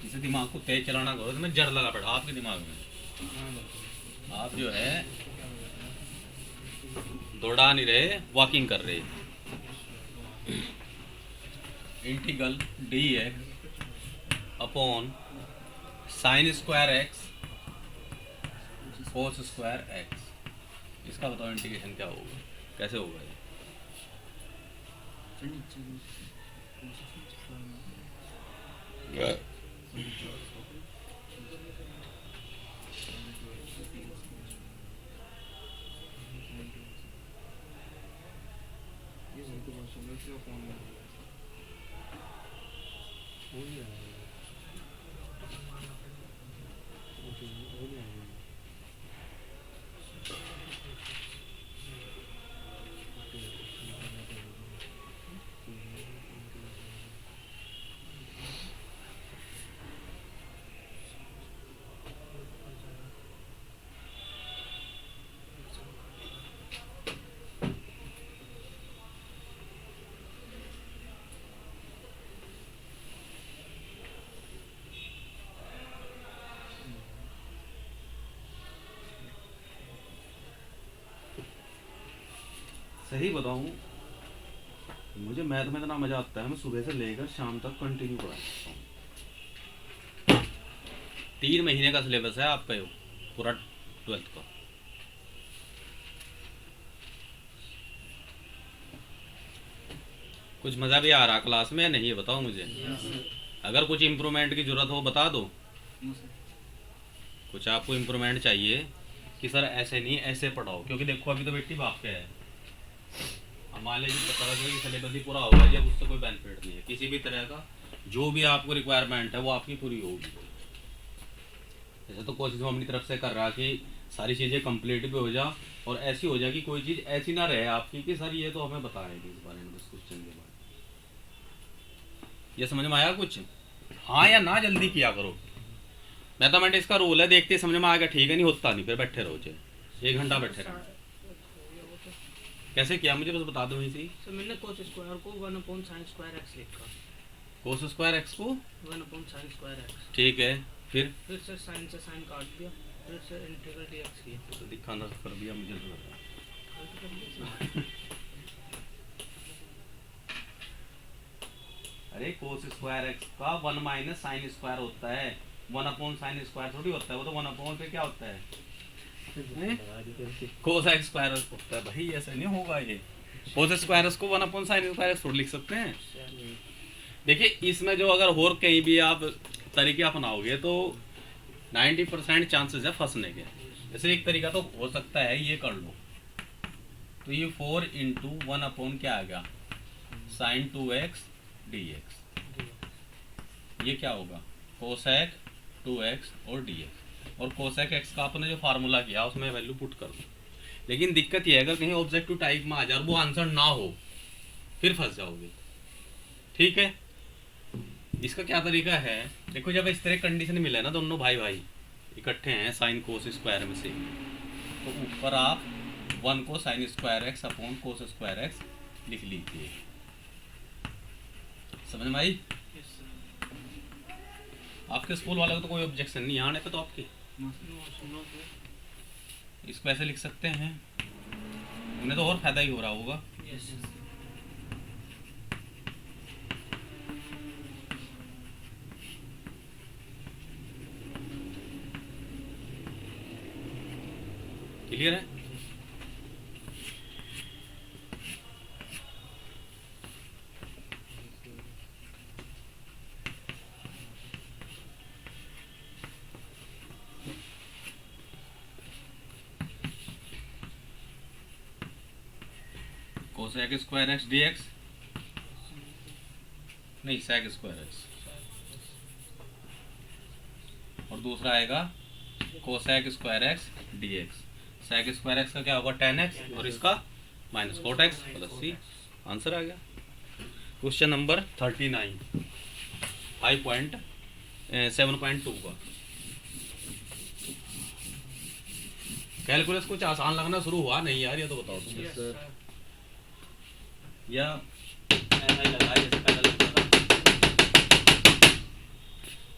इसे दिमाग को तेज चलाना करो, इसमें जड़ लगा पड़ा आपके दिमाग में। आप जो है दौड़ा नहीं रहे, वॉकिंग कर रहे। Integral D x upon sine square x cos square x, इसका बताओ इंटीग्रेशन क्या होगा, कैसे होगा ये? सही बताऊं, मुझे मैथ में इतना मजा आता है, मैं सुबह से लेकर शाम तक कंटिन्यू पढ़ा सकता हूँ। 3 महीने का सिलेबस है आपका, पूरा 12th का। कुछ मजा भी आ रहा क्लास में या नहीं, बताओ मुझे। अगर कुछ इम्प्रूवमेंट की जरूरत हो बता दो। कुछ आपको इम्प्रूवमेंट चाहिए कि सर ऐसे नहीं ऐसे पढ़ाओ, क्योंकि देखो अभी तो बेटी बाप के है, हमारे लिए पता लगे कि सिलेबस ही पूरा होगा जब उससे कोई बेनिफिट नहीं है। किसी भी तरह का जो भी आपको रिक्वायरमेंट है वो आपकी पूरी होगी। जैसे तो कोशिश हम अपनी तरफ से कर रहा कि सारी चीज़ें कंप्लीट भी हो जा और ऐसी हो जाए कि कोई चीज़ ऐसी ना रहे आपकी कि सर ये तो हमें बताएगी इस बारे में 10 क्वेश्चन के बाद। ये समझ में आया कुछ? हाँ या ना जल्दी किया करो। मैथमेटिक्स का रूल है, देखते समझ में आ गया ठीक है, नहीं होता नहीं फिर बैठे रहो, चाहे 1 घंटा बैठे रहो। कैसे किया मुझे बस बता दो इसी। सर मैंने कोस स्क्वायर को 1/sin स्क्वायर x लिखा, कोस स्क्वायर एक्स को 1/sin स्क्वायर x, ठीक है, फिर सर साइन से साइन काट दिया, फिर सर इंटीग्रल dx किया। तो दिखाना कर दिया मुझे तो। अरे कोस स्क्वायर एक्स का 1 माइनस साइन स्क्वायर होता है, 1/sin स्क्वायर थोड़ी होता है, वो तो 1 पे क्या होता है, कोस एक्स स्क्वायर होता है। भाई ऐसा नहीं होगा, ये कोस स्क्वायर को 1/sin स्क्वायर थोड़ी लिख सकते हैं। देखिए इसमें जो अगर और कहीं भी आप तरीके अपनाओगे तो 90% चांसेस है फंसने के। जैसे एक तरीका तो हो सकता है ये कर लो, तो ये 4 इंटू 1 क्या आ गया sin 2x dx, ये क्या होगा कोसेक 2x और dx, और कोसेक x का आपने जो फार्मूला किया उसमें वैल्यू पुट कर दो। लेकिन दिक्कत ये है अगर कहीं ऑब्जेक्टिव टाइप में आ जाए और वो आंसर ना हो फिर फंस जाओगे। ठीक है, इसका क्या तरीका है, देखो जब इस तरह कंडीशन मिले ना दोनों भाई भाई इकट्ठे हैं साइन कोस स्क्वायर में से, तो ऊपर आप 1 को साइन स्क्वायर एक्स अपॉन कोस स्क्वायर एक्स लिख लीजिए। समझ में आई? आपके स्कूल वालों को तो कोई ऑब्जेक्शन नहीं आने पे तो आपके इसको ऐसे लिख सकते हैं, उन्हें तो और फायदा ही हो रहा होगा। क्लियर है? कोसेक स्क्वायर एक्स dx नहीं सेक स्क्वायर एक्स, और दूसरा आएगा cosec square x dx। Sec square x का क्या होगा 10x और इसका minus cot x plus c. Answer आ गया। क्वेश्चन नंबर 39 5.7.2 का। कैलकुलस कुछ आसान लगना शुरू हुआ नहीं यार, ये तो बताओ तुम। Yes sir. या ऐसा ही लगा जैसे पहले लगता था।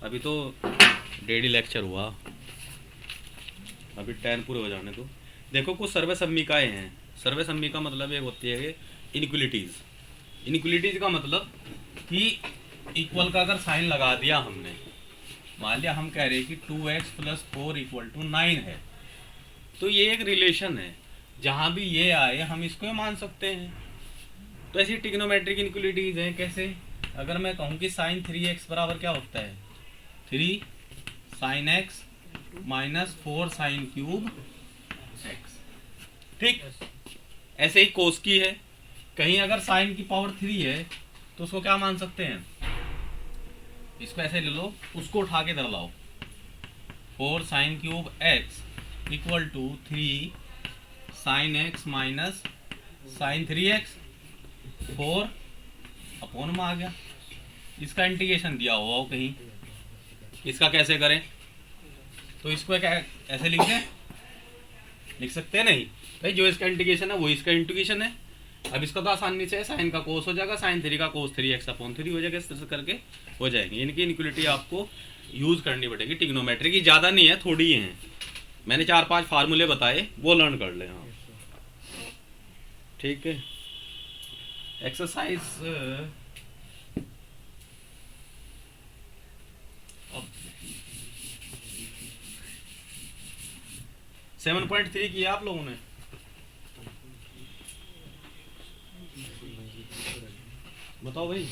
अभी तो डेली लेक्चर हुआ, अभी 10 पूरे हो जाने दो। देखो कुछ सर्वे सम्मिकाएँ हैं। सर्वे सम्मिका मतलब एक होती है इनक्वलिटीज़। इनक्वलिटीज़ का मतलब कि इक्वल का अगर साइन लगा दिया हमने, मान लिया हम कह रहे हैं कि 2x + 4 = 9 है, तो ये एक रिलेशन है, जहाँ भी ये आए हम इसको ही मान सकते हैं। तो ऐसी ट्रिग्नोमेट्रिक इनक्वलिटीज़ हैं। कैसे? अगर मैं कहूँ कि sin 3x बराबर क्या होता है 3 sin x - 4 sin cube x। ठीक, ऐसे ही कोस की है। कहीं अगर साइन की पावर 3 है तो उसको क्या मान सकते हैं, इसको ऐसे ले लो, उसको उठा के इधर लाओ, 4 sin cube x = 3 sin x - sin 3x 4 upon में आ गया। इसका इंटीग्रेशन दिया हुआ हो कहीं, इसका कैसे करें? तो इसको क्या ऐसे लिख सकते हैं? नहीं भाई, जो इसका इंटीग्रेशन है वो इसका इंटीग्रेशन है। अब इसका तो आसानी से साइन का कोस हो जाएगा, sin 3 का कोस 3x/3 हो जाएगा। इस तरह से करके हो जाएंगे। इनकी इनक्वलिटी आपको यूज़ करनी पड़ेगी। ट्रिग्नोमेट्री की ज़्यादा नहीं है, थोड़ी ही है। मैंने 4-5 फार्मूले बताए, वो लर्न कर लें। हाँ ठीक है। एक्सरसाइज 7.3 किया आप लोगों ने? बताओ भाई।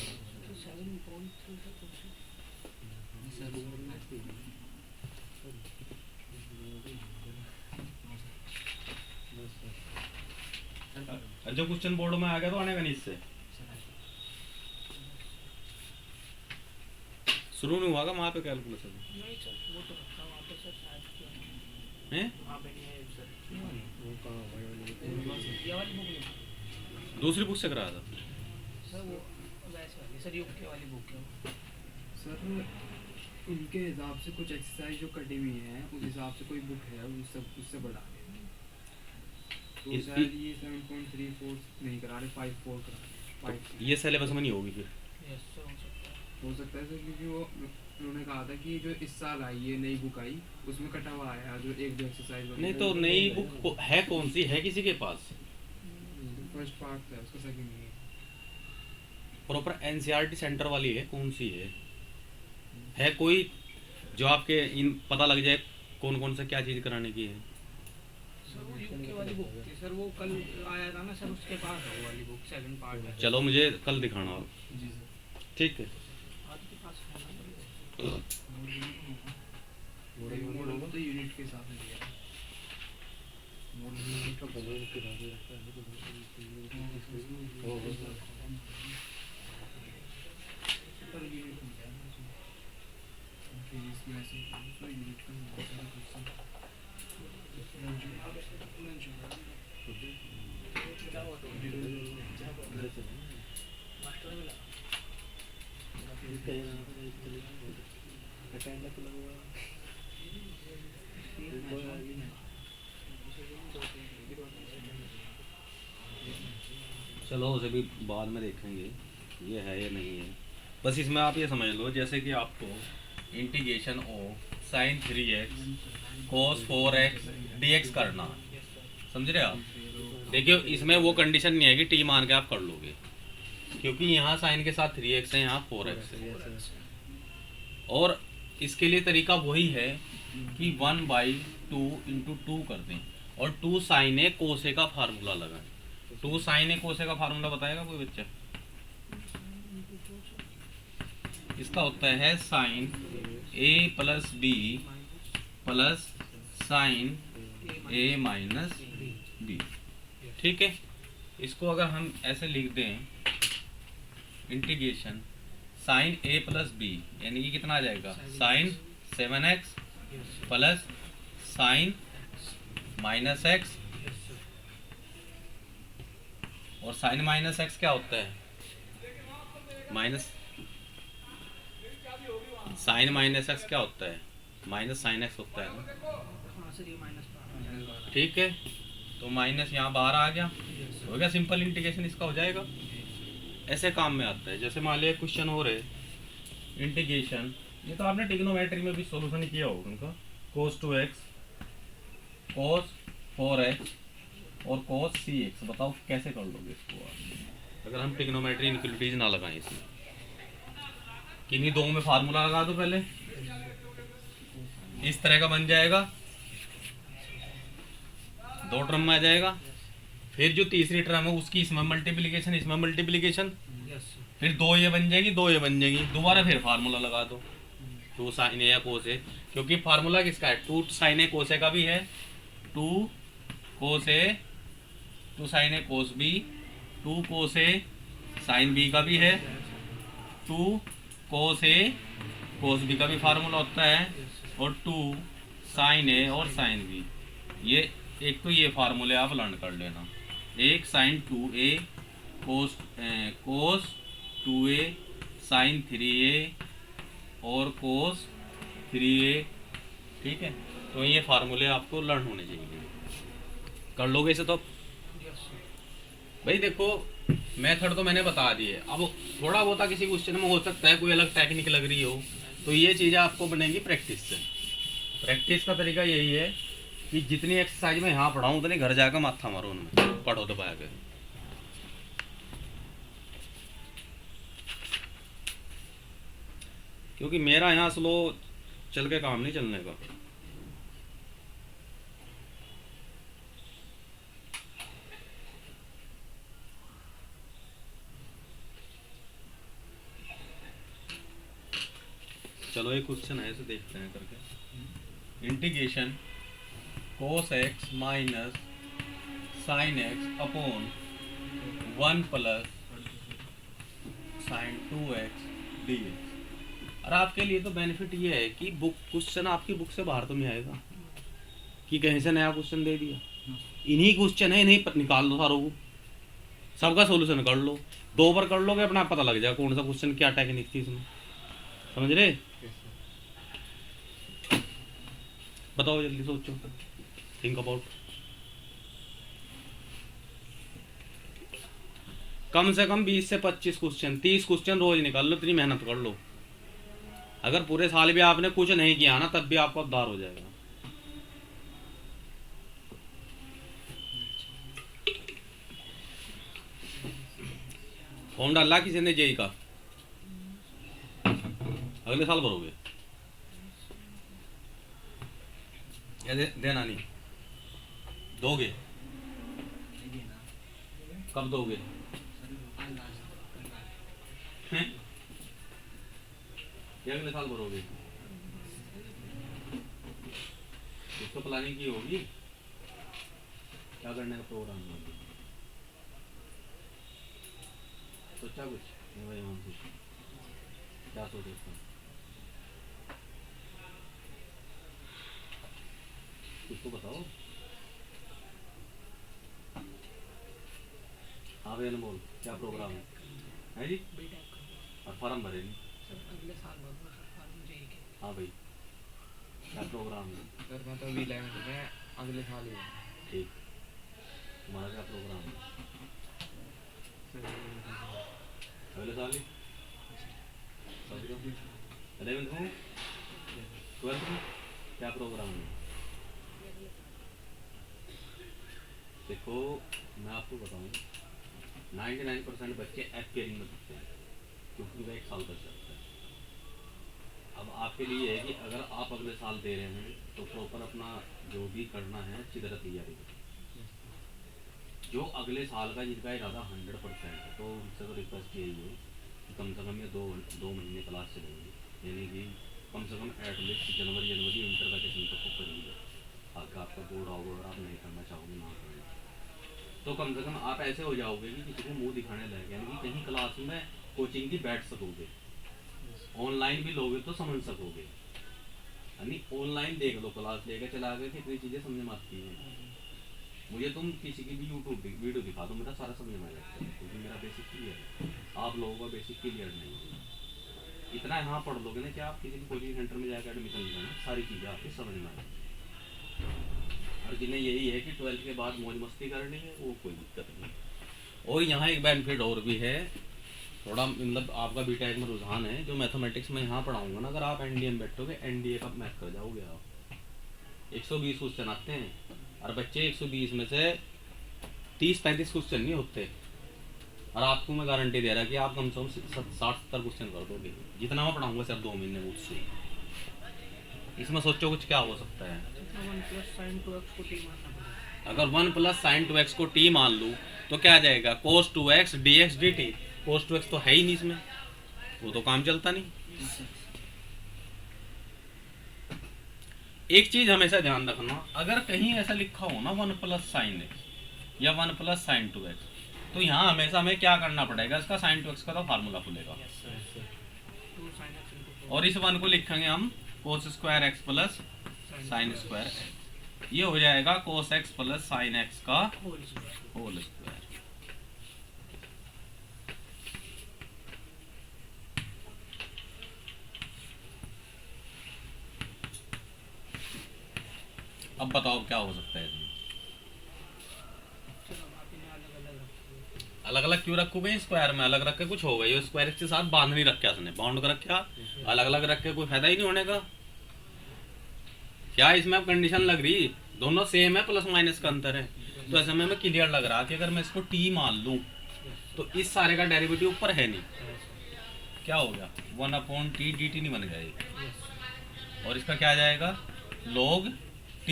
जो क्वेश्चन बोर्ड में आ गया तो आने का नहीं इससे। शुरू नहीं हुआ का वहाँ पे कैलकुलस नहीं सर, वो तो रखा वहाँ पे सर, शायद किया है? वहाँ पे नहीं है सर। ये वाली बुक नहीं दूसरी बुक से कराया था। सर, वो वैसे वाली सर, यूके वाली बुक है वो। सर उनके हिसाब से कुछ एक्सरसाइज जो कटी हुई हैं, उस हिसाब से कोई बुक है उससे बढ़ा रहे हैं। तो शायद ये 7.34 नहीं करा रहे, 5.4 करा रहे। तो ये सिलेबस में नहीं होगी फिर। यस सर, हो सकता है सर, क्योंकि वो उन्होंने कहा था कि जो इस साल आई है नई बुक आई, उसमें कटा हुआ आया जो 1-2 एक्सरसाइज। नहीं तो नई बुक है कौन सी है किसी के पास? फर्स्ट पार्ट था उसका, सेकंड नहीं है। प्रॉपर एनसीईआरटी सेंटर वाली है? कौन सी है कोई जो आपके इन पता लग जाए कौन कौन सा क्या चीज़ कराने की है? सर वो यूके वाली बुक थी सर, वो कल आया था ना सर, उसके पास है वो वाली बुक, सेकंड पार्ट है। चलो मुझे कल दिखाना आप। जी सर। ठीक है। आपके पास है ना? मॉडल तो यूनिट के हिसाब से दिया है। पर यूनिट में है ना, फिर इसमें ऐसे तो यूनिट का नहीं है कुछ। मास्टर में लगा। चलो उसे भी बाद में देखेंगे ये है या नहीं है। बस इसमें आप ये समझ लो जैसे कि आपको integration of sin 3x cos 4x dx करना, समझ रहे आप? देखिए इसमें वो कंडीशन नहीं है कि t मान के आप कर लोगे, क्योंकि यहाँ साइन के साथ 3x है, यहाँ 4x है। और इसके लिए तरीका वही है कि 1/2 × 2 कर दें और 2 sin a cos a का फार्मूला लगाएं। 2 sin a cos a का फार्मूला बताएगा कोई बच्चा? इसका होता है sin a + b + sin a - b। ठीक है, इसको अगर हम ऐसे लिख दें इंटीग्रेशन sin a + b, यानी कि कितना आ जाएगा sin 7x + sin minus x, और साइन माइनस एक्स क्या होता है? माइनस साइन माइनस एक्स क्या होता है? माइनस साइन एक्स होता है ना, हाँ सर ये माइनस ठीक है। तो माइनस यहाँ बाहर आ गया, हो गया, सिंपल इंटीग्रेशन इसका हो जाएगा। ऐसे काम में आता है। जैसे मान लिया क्वेश्चन हो रहे इंटीग्रेशन, ये तो आपने ट्रिग्नोमेट्री में भी सॉल्यूशन किया होगा उनका, cos 2x, cos 4x और cos 3x। बताओ कैसे कर लोगे इसको आप, अगर हम ट्रिग्नोमेट्री इनक्वलिटीज ना लगाएं इसमें। किन्हीं दो में फार्मूला लगा दो पहले, इस तरह का बन जाएगा, दो टर्म में आ जाएगा। फिर जो तीसरी टर्म है उसकी इसमें मल्टीप्लिकेशन, इसमें मल्टीप्लिकेशन, फिर दो ये बन जाएगी, दो ये बन जाएगी, दोबारा फिर फार्मूला लगा दो, टू साइन ए या कोस ए, क्योंकि फार्मूला किसका है? टू साइन ए कोस ए का भी है, two cos a, two sine a cos b, two cos a sine b का भी है, टू कोस ए कोस बी का भी फार्मूला होता है, और टू साइन ए और साइन बी। ये एक तो ये फार्मूले आप लर्न कर लेना, एक साइन 2a कोस 2a साइन 3a और कोस 3a, ठीक है। तो ये फार्मूले आपको लर्न होने चाहिए, कर लोगे इसे तो भाई। देखो मेथड तो मैंने बता दी है, अब थोड़ा बहुत किसी क्वेश्चन में हो सकता है कोई अलग टेक्निक लग रही हो, तो ये चीज़ें आपको बनेंगी प्रैक्टिस से। प्रैक्टिस का तरीका यही है कि जितनी एक्सरसाइज में यहाँ पढ़ाऊँ उतनी घर जाकर माथा मारो उनमें, पढ़ो दबा के। क्योंकि मेरा यहाँ स्लो चल के काम नहीं चलने का। चलो एक क्वेश्चन है, इसे देखते हैं करके। Integration cos x minus sine x upon 1 plus sign 2x dx। और आपके लिए तो बेनिफिट ये है कि बुक क्वेश्चन आपकी बुक से बाहर तो नहीं आएगा कि कहीं से नया क्वेश्चन दे दिया। इन्हीं क्वेश्चन है, इन्हीं पर निकाल दो सारों को, सबका सोल्यूशन कर लो, दो बार कर लोगे अपना पता लग जाएगा कौन सा क्वेश्चन क्या टेक्निक थी इसमें, समझ रहे? बताओ जल्दी सोचो, थिंक अबाउट। कम से कम 20 से 25 क्वेश्चन, 30 क्वेश्चन रोज निकाल लो, इतनी मेहनत कर लो। अगर पूरे साल भी आपने कुछ नहीं किया ना, तब भी आपका उद्धार हो जाएगा। फॉर्म डाला किसी ने जेई का? अगले साल भरोगे या देना नहीं? दोगे? कब दोगे? हैं? या अगले साल भरोगे? कुछ तो प्लानिंग की होगी, क्या करने का प्रोग्राम है? सोचा कुछ नहीं भाई? हम क्या सोचे इसका? कुछ तो बताओ। हाँ भाई अनमोल, क्या प्रोग्राम है जी? और फॉर्म भरे नहीं? अगले साल भरूंगा सर फॉर्म जेई के। हाँ भाई, क्या प्रोग्राम है? सर मैं तो अभी 11th में, अगले साल ही है। ठीक, तुम्हारा क्या प्रोग्राम है? अगले साल ही? 11th में, 12th में क्या प्रोग्राम है? देखो मैं आपको बताऊं, 99% बच्चे एफकेयरिंग में सकते हैं क्योंकि वह 1 साल तक चलता है। अब आपके लिए है कि अगर आप अगले साल दे रहे हैं तो प्रॉपर अपना जो भी करना है अच्छी तरह तैयारी करें। जो अगले साल का जिनका इरादा 100% है, तो उनसे तो रिक्वेस्ट यही है कि कम से कम ये दो महीने क्लास चलेंगे, यानी कि कम से कम एटलीस्ट जनवरी इंटर वैकेशन तक को करेंगे। अगर आपका बोर्ड आओगे और आप नहीं करना चाहोगे ना करें, तो कम से कम आप ऐसे हो जाओगे कि किसी को मुंह दिखाने लगे, यानी कि कहीं क्लास में कोचिंग की बैठ सकोगे, ऑनलाइन भी लोगे तो समझ सकोगे। यानी ऑनलाइन देख लो, क्लास लेकर चला गए कितनी चीज़ें समझ में आती हैं, मुझे तुम किसी की भी यूट्यूब वीडियो दिखा दो, मेरा सारा समझ में आ जाता है, क्योंकि मेरा बेसिक क्लियर है। आप लोगों का बेसिक क्लियर नहीं है। इतना यहाँ पढ़ लोगे ना कि आप किसी भी कोचिंग सेंटर में जाकर एडमिशन ले लेना, सारी चीज़ें आपकी समझ में आ जाएंगी। और जिन्हें यही है कि 12th के बाद मौज मस्ती करनी है, वो कोई दिक्कत नहीं। और यहाँ एक बेनिफिट और भी है, थोड़ा मतलब आपका बीटेक में रुझान है, जो मैथमेटिक्स में यहाँ पढ़ाऊंगा ना, अगर आप एनडीए में बैठोगे, एनडीए का मैथ कर जाओगे आप। 120 क्वेश्चन आते हैं, और बच्चे 120 में से 30-35 क्वेश्चन नहीं होते, और आपको मैं गारंटी दे रहा कि आप कम से कम 60-70 क्वेश्चन कर दोगे, जितना मैं पढ़ाऊंगा सिर्फ 2 महीने में उससे। इसमें सोचो कुछ क्या हो सकता है। 1 + sin 2x को t मानना पड़ेगा। अगर 1 + sin 2x को t मान लूँ तो क्या आ जाएगा, cos 2x dx dt। cos 2x तो है ही नहीं इसमें, वो तो काम चलता नहीं। एक चीज हमेशा ध्यान रखना, अगर कहीं ऐसा लिखा हो ना 1 + sin x या 1 + sin 2x, तो यहाँ हमेशा हमें क्या करना पड़ेगा, इसका sin 2x का तो फार्मूला खुलेगा, 2 sin x into और इस 1 को लिखेंगे हम cos square x + sin square x। ये हो जाएगा cos x + sin x का होल स्क्वायर। Whole square. अब बताओ क्या हो सकता है इसमें। चलो आप इन्हें अलग-अलग रखो। अलग अलग क्यों रखोगे, स्क्वायर में अलग रख के कुछ होगा, ये स्क्वायर के साथ बांध नहीं रखा उसने, बाउंड कर रखा, अलग अलग रख के कोई फायदा ही नहीं होने का। क्या इसमें अब कंडीशन लग रही, दोनों सेम है, प्लस माइनस का अंतर है, तो ऐसे में हमें क्लियर लग रहा कि अगर मैं इसको टी मान लूं तो इस सारे का डेरिवेटिव ऊपर है नहीं, क्या हो गया 1/t dt नहीं बन जाएगी, और इसका क्या आ जाएगा log t।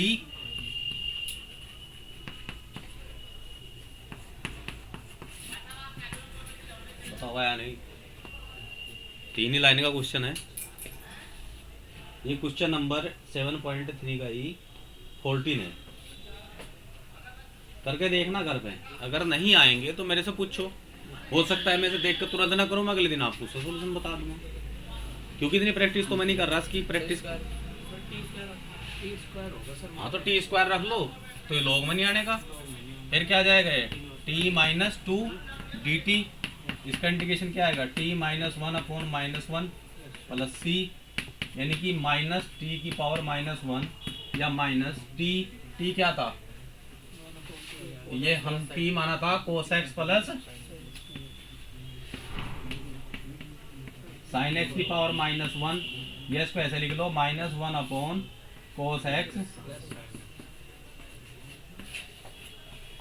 बताओ या नहीं, 3 ही लाइन का क्वेश्चन है ये। क्वेश्चन नंबर 7.3 का ही 14 है, करके देखना घर पे। अगर नहीं आएंगे तो मेरे से पूछो, हो सकता है मैं से देख कर तुरंत ना करूँ, मैं अगले दिन आपको सोल्यूशन बता दूंगा, क्योंकि इतनी प्रैक्टिस तो मैं नहीं कर रहा इसकी प्रैक्टिस। t स्क्वायर होगा सर। हाँ तो टी स्क्वायर रख लो, तो ये लॉग में नहीं आने का, फिर क्या आ जाएगा ये t - 2 dt। इसका इंटीग्रेशन क्या आएगा t - 1/-1 प्लस c, यानी कि -t⁻⁻1 या -t क्या था, ये हम t माना था cos x plus sin x⁻⁻1, ये इसको ऐसे लिख लो -1/cos x।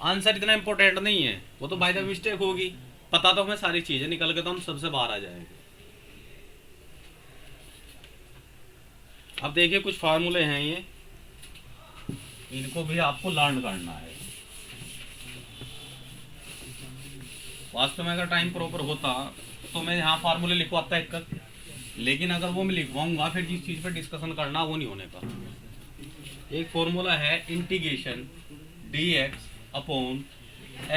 आंसर इतना इंपॉर्टेंट नहीं है, वो तो बाय द मिस्टेक होगी, पता तो हमें सारी चीजें, निकल के तो हम सबसे बाहर आ जाएंगे। अब देखिए कुछ फार्मूले हैं ये, इनको भी आपको लर्न करना है। वास्तव में अगर टाइम प्रॉपर होता तो मैं यहाँ फार्मूले लिखवाता एक, लेकिन अगर वो मैं लिखवाऊंगा फिर जिस चीज पर डिस्कशन करना वो नहीं होने का। एक फॉर्मूला है integration dx/(x² -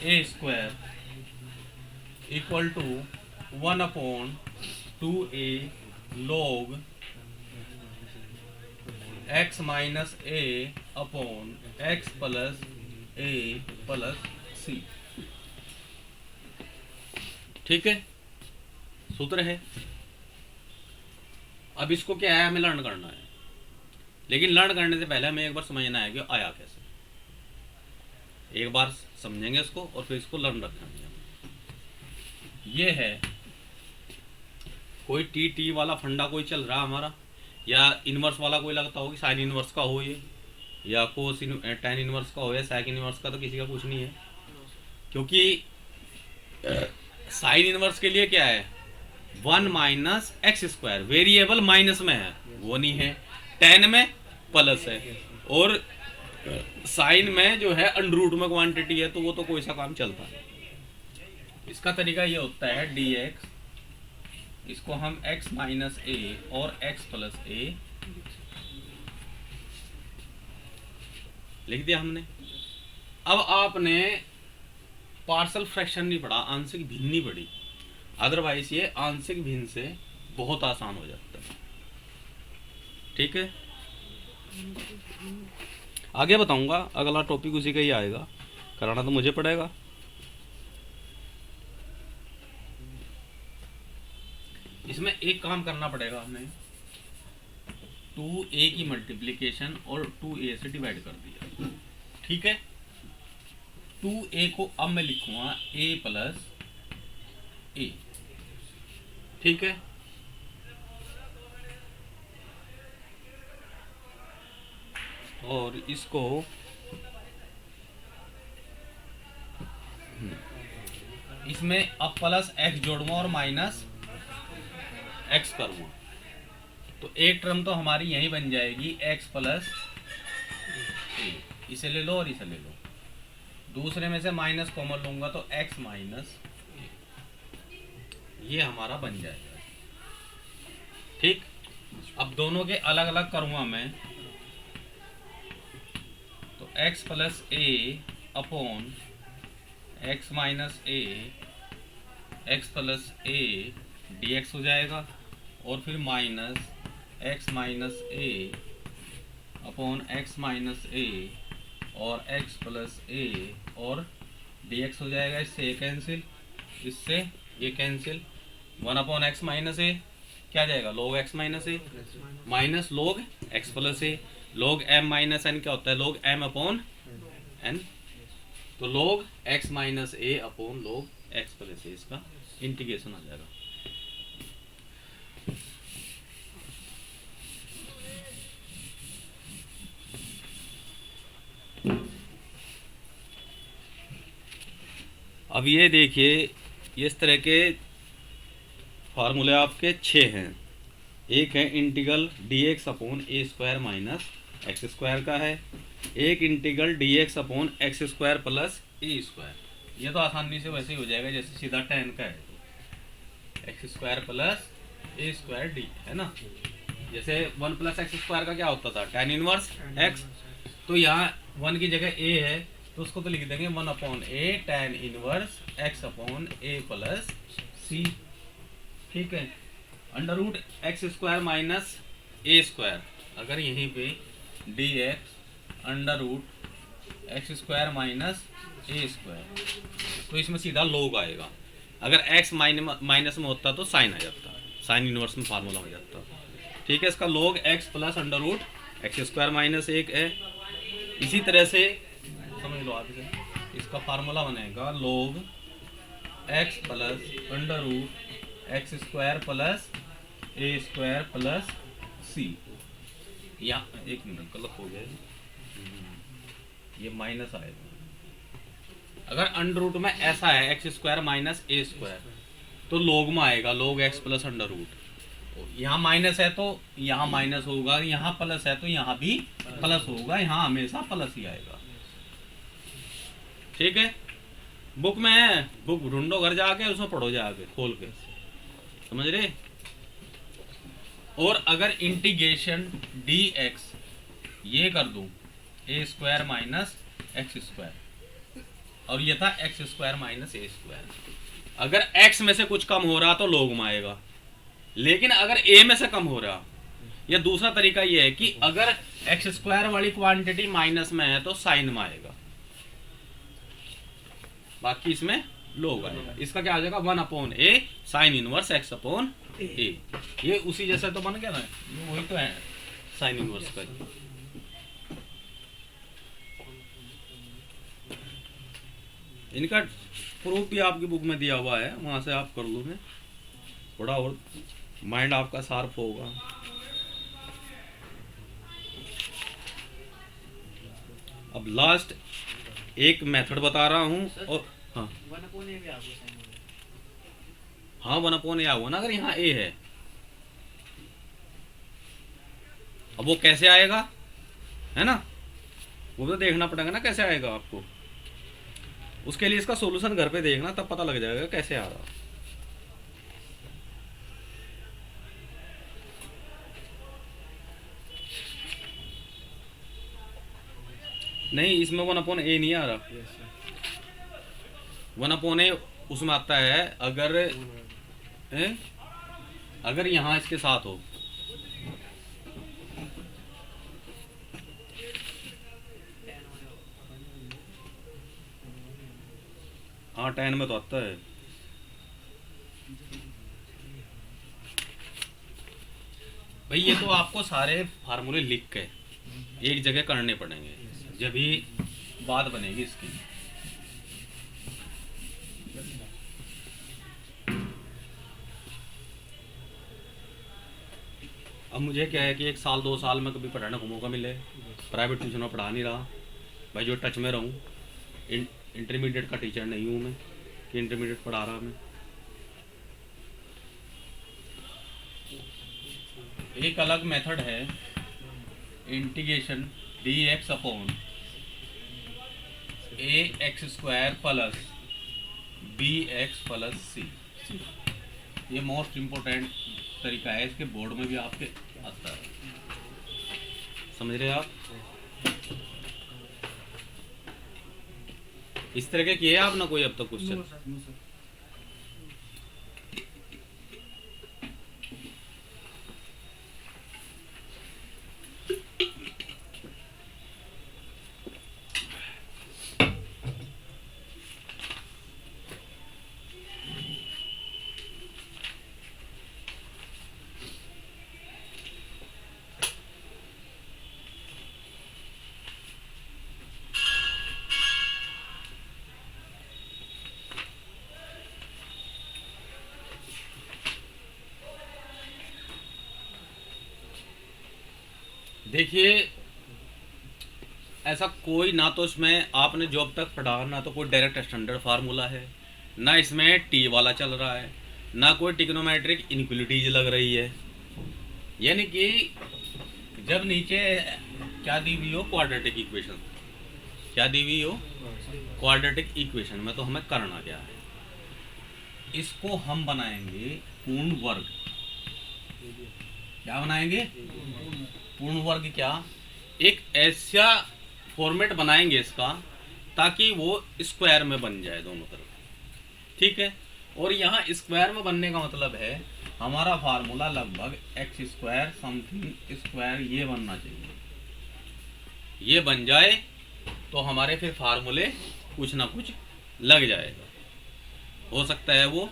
a² = 1/2a log x - a/x + a + c। ठीक है, सूत्र है। अब इसको क्या है, हमें लर्न करना है, लेकिन लर्न करने से पहले हमें एक बार समझना है कि आया कैसे। एक बार समझेंगे इसको और फिर इसको लर्न रखेंगे। ये है कोई टी वाला फंडा कोई चल रहा हमारा, या इनवर्स वाला कोई लगता हो कि साइन इनवर्स का हो ये, या कोस tan इनवर्स का हो या सेक इनवर्स का, तो किसी का कुछ नहीं है, क्योंकि साइन इनवर्स के लिए क्या है 1 - x², वेरिएबल माइनस में है वो नहीं है, tan में प्लस है, और साइन में जो है अंडररूट में क्वांटिटी है, तो वो तो कोई सा काम चलता है। इसका तरीका ये होता है dx, इसको हम x - a और x + a लिख दिया हमने। अब आपने पार्शियल फ्रैक्शन नहीं पढ़ा, आंशिक भिन्न नहीं पढ़ी, अदरवाइज ये आंशिक भिन्न से बहुत आसान हो जाता है। ठीक है, आगे बताऊंगा, अगला टॉपिक उसी का ही आएगा, कराना तो मुझे पड़ेगा। इसमें एक काम करना पड़ेगा हमें, 2a की मल्टीप्लिकेशन और 2a से डिवाइड कर दिया, ठीक है। 2a को अब मैं लिखूंगा a प्लस a, ठीक है। और इसको इसमें अब प्लस x जोड़ूंगा और माइनस x करूंगा, तो एक टर्म तो हमारी यही बन जाएगी x प्लस a। इसे ले लो और इसे ले लो, दूसरे में से माइनस कॉमन लूंगा तो x माइनस a, ये हमारा बन जाएगा, ठीक। अब दोनों के अलग अलग करूंगा मैं, तो x plus a upon x minus a, x plus a dx हो जाएगा, और फिर minus x minus a upon x minus a और x प्लस a और dx हो जाएगा। इससे ये कैंसिल, इससे ये cancel, 1 upon x minus a क्या जाएगा, log x minus a minus log x plus a। log m minus n क्या होता है, log m अपॉन n, तो log x minus a upon log x plus a, इसका इंटीग्रेशन आ जाएगा। अब ये देखिए, इस तरह के फार्मूले आपके 6 हैं। एक है integral dx upon a square minus x square का है, एक integral dx upon x square plus a square. ये तो आसानी से वैसे ही हो जाएगा जैसे सीधा tan का है, x square plus a square d, है ना। जैसे 1 प्लस एक्स स्क्वायर का क्या होता था, tan इनवर्स x, तो यहाँ 1 की जगह a है तो उसको तो लिख देंगे 1 upon a tan inverse x upon a plus c, ठीक है। Under root x square minus a square, अगर यहीं पे dx under root x square minus a square, तो इसमें सीधा log आएगा। अगर x माइनस में होता तो साइन आ जाता, साइन इनवर्स में फार्मूला हो जाता, ठीक है। इसका log x plus under root x square minus 1 है। इसी तरह से समझ लो आप इसे, इसका फार्मूला बनेगा log x plus under root x square plus a square plus c। या एक मिनट, गलत हो गया, ये माइनस आएगा। अगर अंडर रूट में ऐसा है x square minus a square, तो log में आएगा log x plus under root. यहाँ माइनस है तो यहाँ माइनस होगा, यहाँ प्लस है तो यहाँ भी प्लस होगा, यहाँ हमेशा प्लस ही आएगा, ठीक है। बुक में है, बुक ढूंढो घर जाके, उसमें पढ़ो जाके खोल के, समझ रहे। और अगर इंटीग्रेशन dx ये कर दूं a square minus x square, और ये था x square minus a square, अगर x में से कुछ कम हो रहा तो log में आएगा, लेकिन अगर a में से कम हो रहा, या दूसरा तरीका ये है कि अगर एक्स स्क्वायर वाली क्वांटिटी माइनस में है तो साइन में आएगा, बाकी इसमें log आएगा। इसका क्या आ जाएगा, 1 upon a sine inverse x upon a। ये उसी जैसा तो बन गया ना, वही तो है साइन इनवर्स का। इनका प्रूफ भी आपकी बुक में दिया हुआ है, वहां से आप कर लो, में थोड़ा और माइंड आपका शार्प होगा। अब लास्ट एक मेथड बता रहा हूं, और हाँ 1 अपॉन a भी आ गया, हाँ 1 अपॉन a हुआ ना, अगर यहाँ a है, अब वो कैसे आएगा, है ना, वो तो देखना पड़ेगा ना कैसे आएगा आपको। उसके लिए इसका सॉल्यूशन घर पे देखना, तब पता लग जाएगा कैसे आ रहा। नहीं, इसमें 1 अपॉन a नहीं आ रहा, 1 अपॉन a उसमें आता है अगर यहाँ इसके साथ हो, हाँ 10 में तो आता है। भाई ये तो आपको सारे फार्मूले लिख के एक जगह करने पड़ेंगे, जब ही बात बनेगी इसकी। अब मुझे क्या है कि 1 साल 2 साल में कभी पढ़ाने को मौका मिले, प्राइवेट ट्यूशन में पढ़ा नहीं रहा भाई, जो टच में रहूँ। इंटरमीडिएट का टीचर नहीं हूँ मैं कि इंटरमीडिएट पढ़ा रहा मैं। एक अलग मेथड है integration dx upon ax² plus bx plus c। ये मोस्ट इम्पोर्टेंट तरीका है, इसके बोर्ड में भी आपके आता है, समझ रहे हैं आप। इस तरह के किए आपने कोई अब तक क्वेश्चन? देखिए ऐसा कोई ना तो इसमें आपने जो अब तक पढ़ा ना तो कोई डायरेक्ट स्टैंडर्ड फार्मूला है, ना इसमें टी वाला चल रहा है, ना कोई ट्रिग्नोमेट्रिक इनइक्वालिटीज लग रही है। यानी कि जब नीचे क्या दी हुई हो क्वाड्रेटिक इक्वेशन, क्या दी हुई हो क्वाड्रेटिक इक्वेशन में, तो हमें करना क्या है, इसको हम बनाएंगे पूर्ण वर्ग। क्या बनाएंगे? पूर्ण वर्ग। क्या एक ऐसा फॉर्मेट बनाएंगे इसका ताकि वो स्क्वायर में बन जाए दोनों तरफ, ठीक है। और यहाँ स्क्वायर में बनने का मतलब है हमारा फार्मूला लगभग x² समथिंग स्क्वायर ये बनना चाहिए। ये बन जाए तो हमारे फिर फार्मूले कुछ ना कुछ लग जाएगा। हो सकता है वो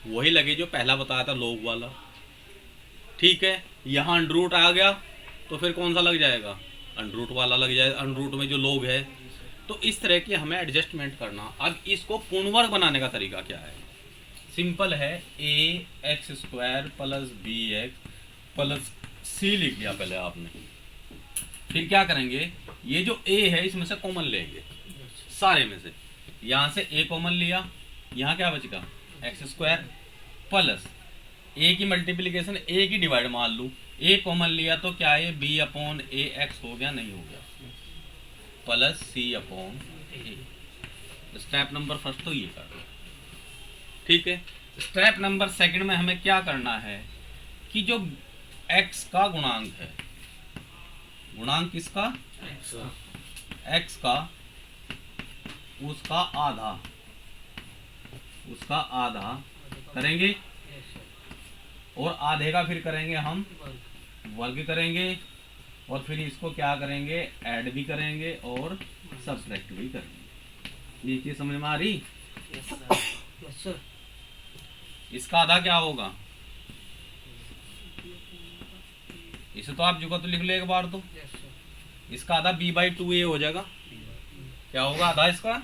वही लगे जो पहला बताया था लोग वाला, ठीक है। यहाँ अंडरूट आ गया तो फिर कौन सा लग जाएगा? अंडरूट वाला लग जाएगा, अंडरूट में जो लोग है। तो इस तरह की हमें एडजस्टमेंट करना। अब इसको पूर्ण वर्ग बनाने का तरीका क्या है? सिंपल है, ax² plus bx plus c लिख दिया पहले आपने। फिर क्या करेंगे, ये जो a है इसमें से कॉमन लेंगे सारे में से। यहाँ से a कॉमन लिया, यहाँ क्या बचेगा x² प्लस a की मल्टीप्लिकेशन a की डिवाइड मान लूँ, a कॉमन लिया तो क्या है b अपॉन ax हो गया, नहीं हो गया, plus c upon a। Step number first तो ये कर दो, ठीक है। स्टेप नंबर सेकंड में हमें क्या करना है कि जो x का गुणांक है, गुणांक किसका? x का, उसका आधा करेंगे और आधे का फिर करेंगे हम वर्ग करेंगे, और फिर इसको क्या करेंगे, ऐड भी करेंगे और सब्ट्रैक्ट भी करेंगे। ये चीज समझ में आ रही? इसका आधा क्या होगा, इसे तो आप जुगा तो लिख लो एक बार तो। इसका आधा b/2a हो जाएगा। क्या होगा आधा इसका?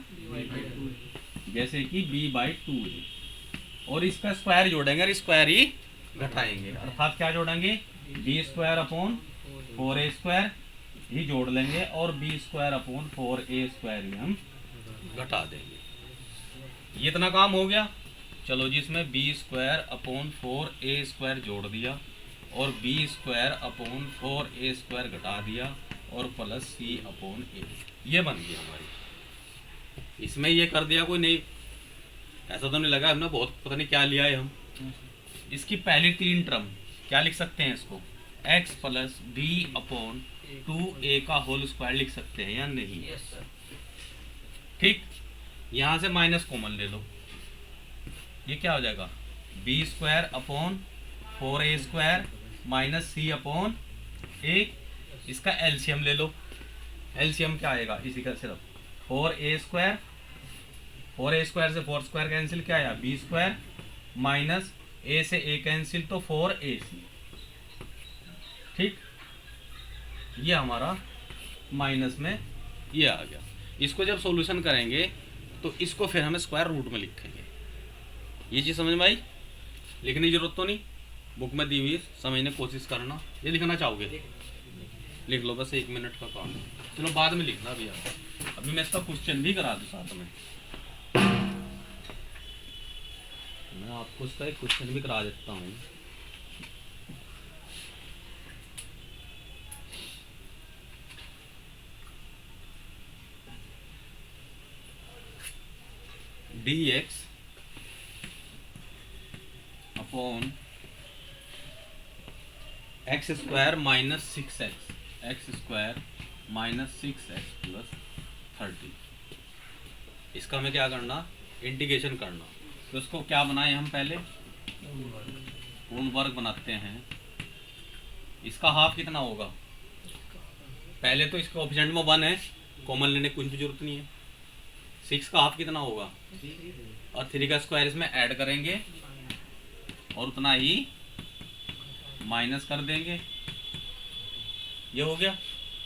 जैसे कि b/2a, और इसका स्क्वायर जोड़ेंगे और स्क्वायर ही घटाएंगे, अर्थात क्या जोड़ेंगे, b² अपॉन 4a² ही जोड़ लेंगे और b² अपॉन 4a² ही हम घटा देंगे। ये इतना काम हो गया। चलो जी, इसमें b² अपॉन 4a² जोड़ दिया और b² अपॉन 4a² घटा दिया और प्लस c अपॉन a, ये बन गया हमारी। इसमें ये कर दिया, कोई नहीं ऐसा तो नहीं लगा हमने बहुत पता नहीं क्या लिया है हम। इसकी पहली 3 टर्म क्या लिख सकते हैं, इसको x plus b upon 2a का होल स्क्वायर लिख सकते हैं या नहीं? ठीक, यहाँ से माइनस कॉमन ले लो, ये क्या हो जाएगा, b² upon 4a² minus c upon a। इसका एलसीएम ले लो, एलसीएम क्या आएगा, इसी का सिर्फ 4a² 4a² से 4² कैंसिल, क्या आया b² माइनस a से a कैंसिल तो 4ac। ठीक, ये हमारा माइनस में ये आ गया। इसको जब सॉल्यूशन करेंगे तो इसको फिर हमें स्क्वायर रूट में लिखेंगे। ये चीज़ समझ में आई? लिखने की जरूरत तो नहीं, बुक में दी हुई समझने की कोशिश करना। ये लिखना चाहोगे लिख लो, बस 1 मिनट का काम है। चलो बाद में लिखना भी आप, अभी मैं इसका क्वेश्चन भी करा दूँ साथ में। मैं आपको इसका एक क्वेश्चन भी करा देता हूँ। dx upon x² minus 6x, x² minus 6x plus 30। इसका हमें क्या करना, इंटीग्रेशन करना। तो इसको क्या बनाए हम, पहले पूर्ण वर्ग बनाते हैं। इसका हाफ कितना होगा, पहले तो इसका ऑप्शन में 1 है, कॉमन लेने की कुछ भी जरूरत नहीं है। 6 का हाफ कितना होगा, और 3 का स्क्वायर इसमें ऐड करेंगे और उतना ही माइनस कर देंगे। ये हो गया।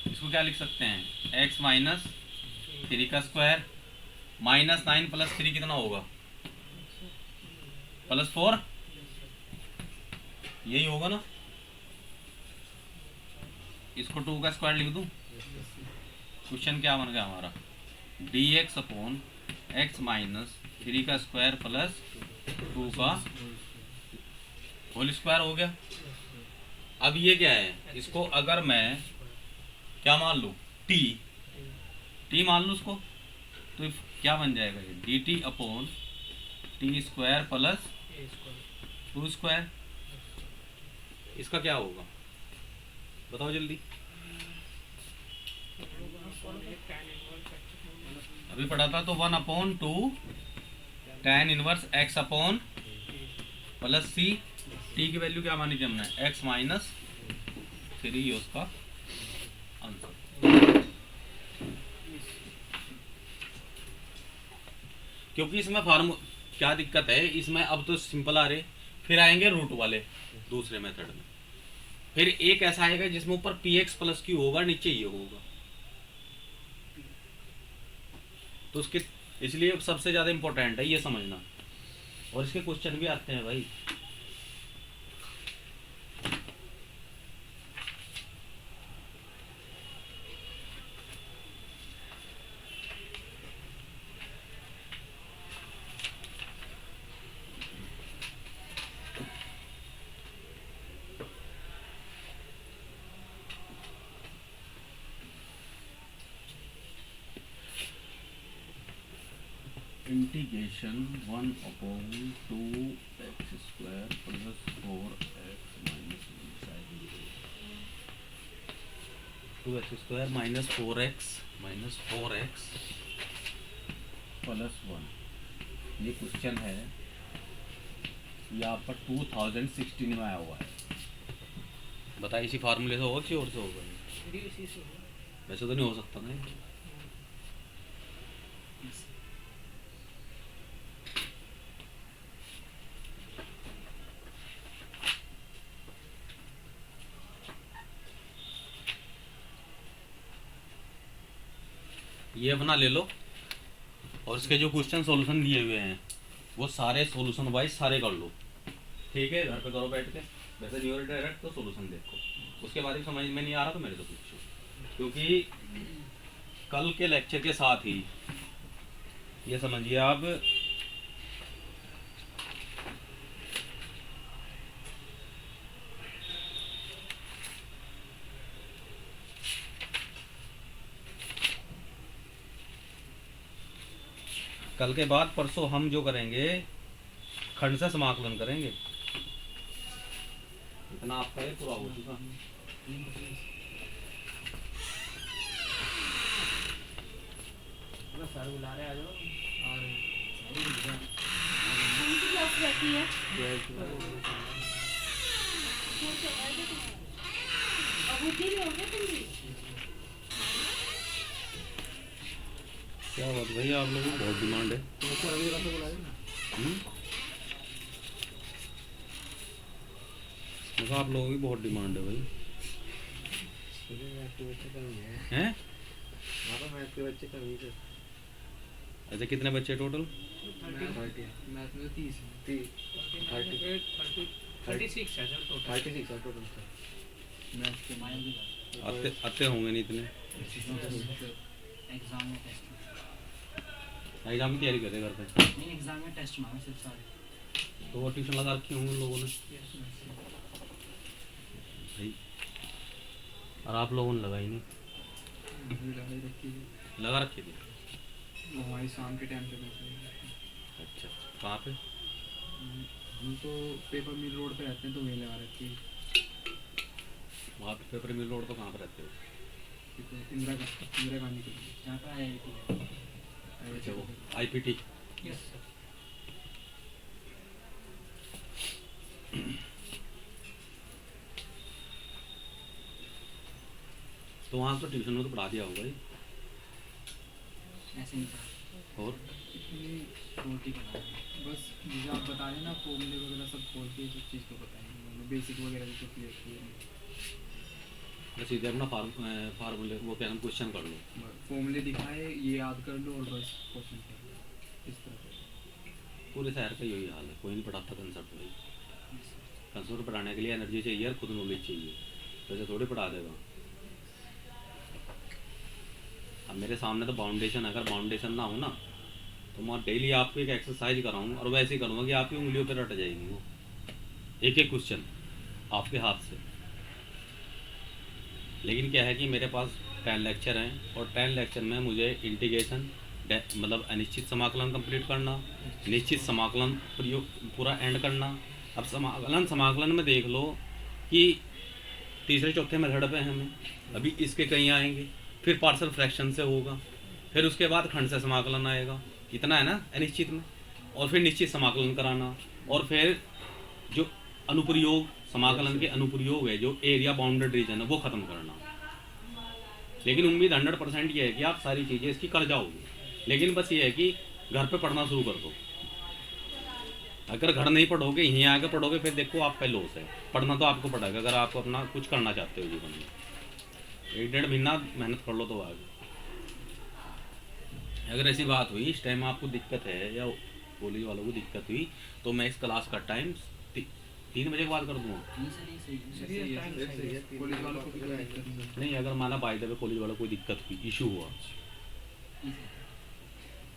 इसको क्या लिख सकते हैं, x माइनस 3 का स्क्वायर माइनस 9 प्लस 3 कितना होगा, प्लस 4, यही होगा ना। इसको 2 का स्क्वायर लिख दूं। क्वेश्चन क्या बन गया हमारा, dx अपॉन x माइनस 3 का स्क्वायर प्लस 2 का होल स्क्वायर हो गया। अब ये क्या है, इसको अगर मैं क्या मान लूँ, t मान लूँ इसको, तो क्या बन जाएगा ये dt upon T square plus 2 square. इसका क्या होगा बताओ जल्दी, अभी पढ़ा था तो 1/2 tan inverse x upon plus c। t की वैल्यू क्या मानी थी हमने, x माइनस 3, उसका आंसर। क्योंकि इसमें क्या दिक्कत है, इसमें अब तो सिंपल आ रहे, फिर आएंगे रूट वाले दूसरे मेथड में। फिर एक ऐसा आएगा जिसमें ऊपर px प्लस q होगा, नीचे ये होगा। तो उसके इसलिए सबसे ज्यादा इंपॉर्टेंट है ये समझना, और इसके क्वेश्चन भी आते हैं भाई। Integration 1/2x² plus 4x minus 2x² minus 4x plus 1। ये क्वेश्चन है, यहाँ पर 2016 में आया हुआ है। बताइए इसी फार्मूले से होगा किसी और से होगा, वैसे तो नहीं हो सकता ना। ये अपना ले लो, और इसके जो क्वेश्चन सॉल्यूशन दिए हुए हैं वो सारे सॉल्यूशन वाइज सारे कर लो। ठीक है, घर पे करो बैठ के, वैसे नहीं हो रहा डायरेक्ट तो सॉल्यूशन देखो। उसके बाद समझ में नहीं आ रहा तो मेरे से पूछो, क्योंकि कल के लेक्चर के साथ ही ये समझिए आप कल के बाद परसों हम जो करेंगे खंड से समाकलन करेंगे। इतना आपका ये पूरा हो चुका। सर बुला रहे, आ जाओ। आ रहे कौन सी क्लास रहती है? अब उठी भी होंगे तुम भी। क्या बात भाई, आप लोगों की बहुत डिमांड है। तो रवि का तो बुलाया ना। मैं कहा आप लोगों की बहुत डिमांड है भाई। मैथ के बच्चे कम ही है, हैं? वहाँ पर मैथ के बच्चे कम ही थे। अच्छा कितने बच्चे टोटल? 30 मैथ में 30 है। 36 है सर टोटल। 36 है टोटल। मैथ के माइनस आते आते होंगे नहीं इतने। एग्जाम में टेस्ट एग्जाम की तैयारी कर रहे घर पे? नहीं, एग्जाम में टेस्ट मांगे सिर्फ सारे। तो वो ट्यूशन लगा रखी होंगे उन लोगों ने भाई, और आप लोगों ने लगाई नहीं? लड़ाई रखी है। लगा रखी थी? वो हमारी शाम के टाइम पे बैठे हैं। अच्छा कहाँ पे? हम तो पेपर मिल रोड पे रहते हैं तो वहीं लगा रखी है। वहाँ पे पेपर मिल रोड तो कहाँ पे रहते हो? इंदिरा गांधी के लिए। जहाँ पर IIT है। अच्छा वो IPT। Yes sir. तो वहाँ तो ट्यूशन में तो पढ़ा दिया होगा ही। ऐसे नहीं सर, और इतनी छोटी बना है। बस जैसे आप बता रहे हैं ना फॉर्मूले वगैरह सब खोल के सब चीज़ को बताएंगे, बेसिक वगैरह भी तो क्लियर किए। बस सीधे अपना फार्मूले वो क्या नाम क्वेश्चन कर लो। फॉर्मूले दिखाए, ये याद कर लो और बस क्वेश्चन कर लो, इस तरह से। पूरे शहर का यही हाल है, कोई नहीं पढ़ाता कंसेप्ट भाई। कंसेप्ट पढ़ाने के लिए एनर्जी चाहिए और खुद नॉलेज चाहिए, वैसे थोड़ी पढ़ा देगा। अब मेरे सामने तो बाउंडेशन, अगर बाउंडेशन ना हो ना तो मैं डेली आपको एक एक्सरसाइज कराऊँ और वैसे ही करूँगा कि आपकी उंगलियों पर रट जाएगी वो एक एक क्वेश्चन आपके हाथ से। लेकिन क्या है कि मेरे पास 10 लेक्चर हैं और 10 लेक्चर में मुझे इंटीग्रेशन मतलब अनिश्चित समाकलन कंप्लीट करना, निश्चित समाकलन प्रयोग पूरा एंड करना। अब समाकलन में देख लो कि तीसरे चौथे मेथड पे हैं हमें, अभी इसके कहीं आएंगे, फिर पार्शियल फ्रैक्शन से होगा, फिर उसके बाद खंड से समाकलन आएगा, इतना है ना अनिश्चित में, और फिर निश्चित समाकलन कराना, और फिर जो अनुप्रयोग समाकलन के अनुप्रयोग है, जो एरिया बाउंडेड रीजन है, वो ख़त्म करना। लेकिन उम्मीद 100% ये है कि आप सारी चीज़ें इसकी कर जाओगे, लेकिन बस ये है कि घर पे पढ़ना शुरू कर दो। अगर घर नहीं पढ़ोगे, यहीं आके पढ़ोगे, फिर देखो आपका लॉस है। पढ़ना तो आपको पड़ेगा अगर आप अपना कुछ करना चाहते हो जीवन में। 1-1.5 महीना मेहनत कर लो तो आगे। अगर ऐसी बात हुई, इस टाइम आपको दिक्कत है या कॉलेज वालों को दिक्कत हुई, तो मैं इस क्लास का टाइम 3 बजे के बाद कर दूँगा। नहीं सर, ये सही है। सही है, टाइम सही है। पुलिस वालों को भी कोई दिक्कत नहीं है। नहीं, अगर माना बाय द वे कॉलेज वालों को कोई दिक्कत हुई, इशू हुआ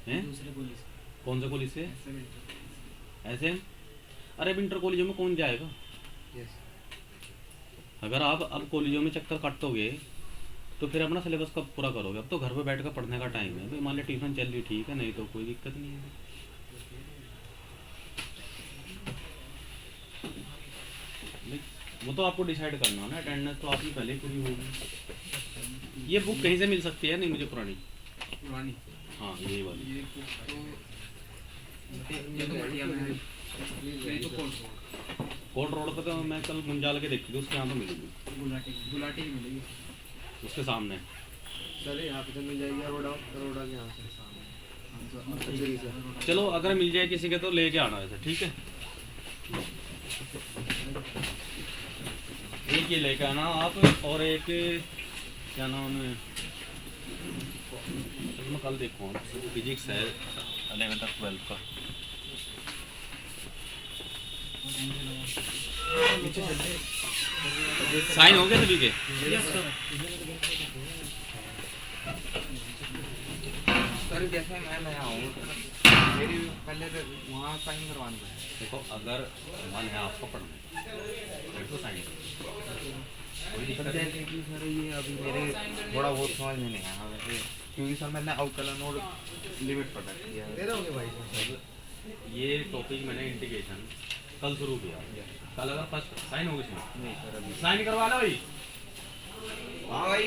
हैं, दूसरे पुलिस कौन से कॉलेज से? ऐसे भी ऐसे? अरे अब इंटर कॉलेजों में कौन जाएगा? अगर आप अब कॉलेजों में चक्कर काटोगे तो फिर अपना सिलेबस कब पूरा करोगे? अब तो घर पे बैठ कर पढ़ने का टाइम है भाई। मान लो ट्यूशन चल रही ठीक है, नहीं तो कोई दिक्कत नहीं है। वो तो आपको डिसाइड करना है ना, अटेंडेंस तो आपकी पहले ही पूरी होगी। ये बुक कहीं से मिल सकती है? नहीं मुझे पुरानी। पुरानी। हाँ यही वाली। ये बुक तो बढ़िया में है। ये तो कोर्ट रोड पर तो मैं कल मुंजाल के देखी थी, उसके यहाँ तो मिलेगी। गुलाटी की मिलेगी। उसके सामने सर यहाँ पे तो मिल जाएगी रोड़ा के यहाँ से। चलो अगर मिल जाए किसी के तो लेके आना वैसे, ठीक है? एक ये लेके आना आप, और एक क्या नाम है, मैं कल देखूँ, फिजिक्स है 11th और 12th का। साइन हो गए सभी के? सर जैसे मैं नया हूँ, मेरी पहले तो वहाँ साइन करवाना है। देखो अगर मन है आपको पढ़ना फिर तो साइन कोई दिक्कत नहीं। जैसे कि सर ये अभी मेरे थोड़ा बहुत समझ में नहीं आया वैसे, क्योंकि सर मैंने अवकलन और लिमिट पढ़ रखी है। दे रहोगे भाई सर ये टॉपिक मैंने इंटीग्रेशन कल शुरू किया, कल अगर फर्स्ट साइन होगी इसमें? नहीं सर अभी। साइन करवा लो भाई। हाँ भाई।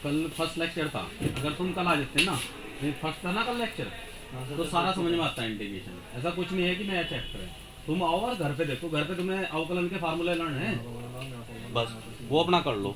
कल फर्स्ट लेक्चर था, अगर तुम कल आ जाते ना, ये फर्स्ट था ना कल लेक्चर, तो सारा समझ में आता है इंटीग्रेशन। ऐसा कुछ नहीं है कि नया चैप्टर है, तुम आओ और घर पे देखो, घर पे तुम्हें अवकलन के फार्मूले लर्न है, बस वो अपना कर लो।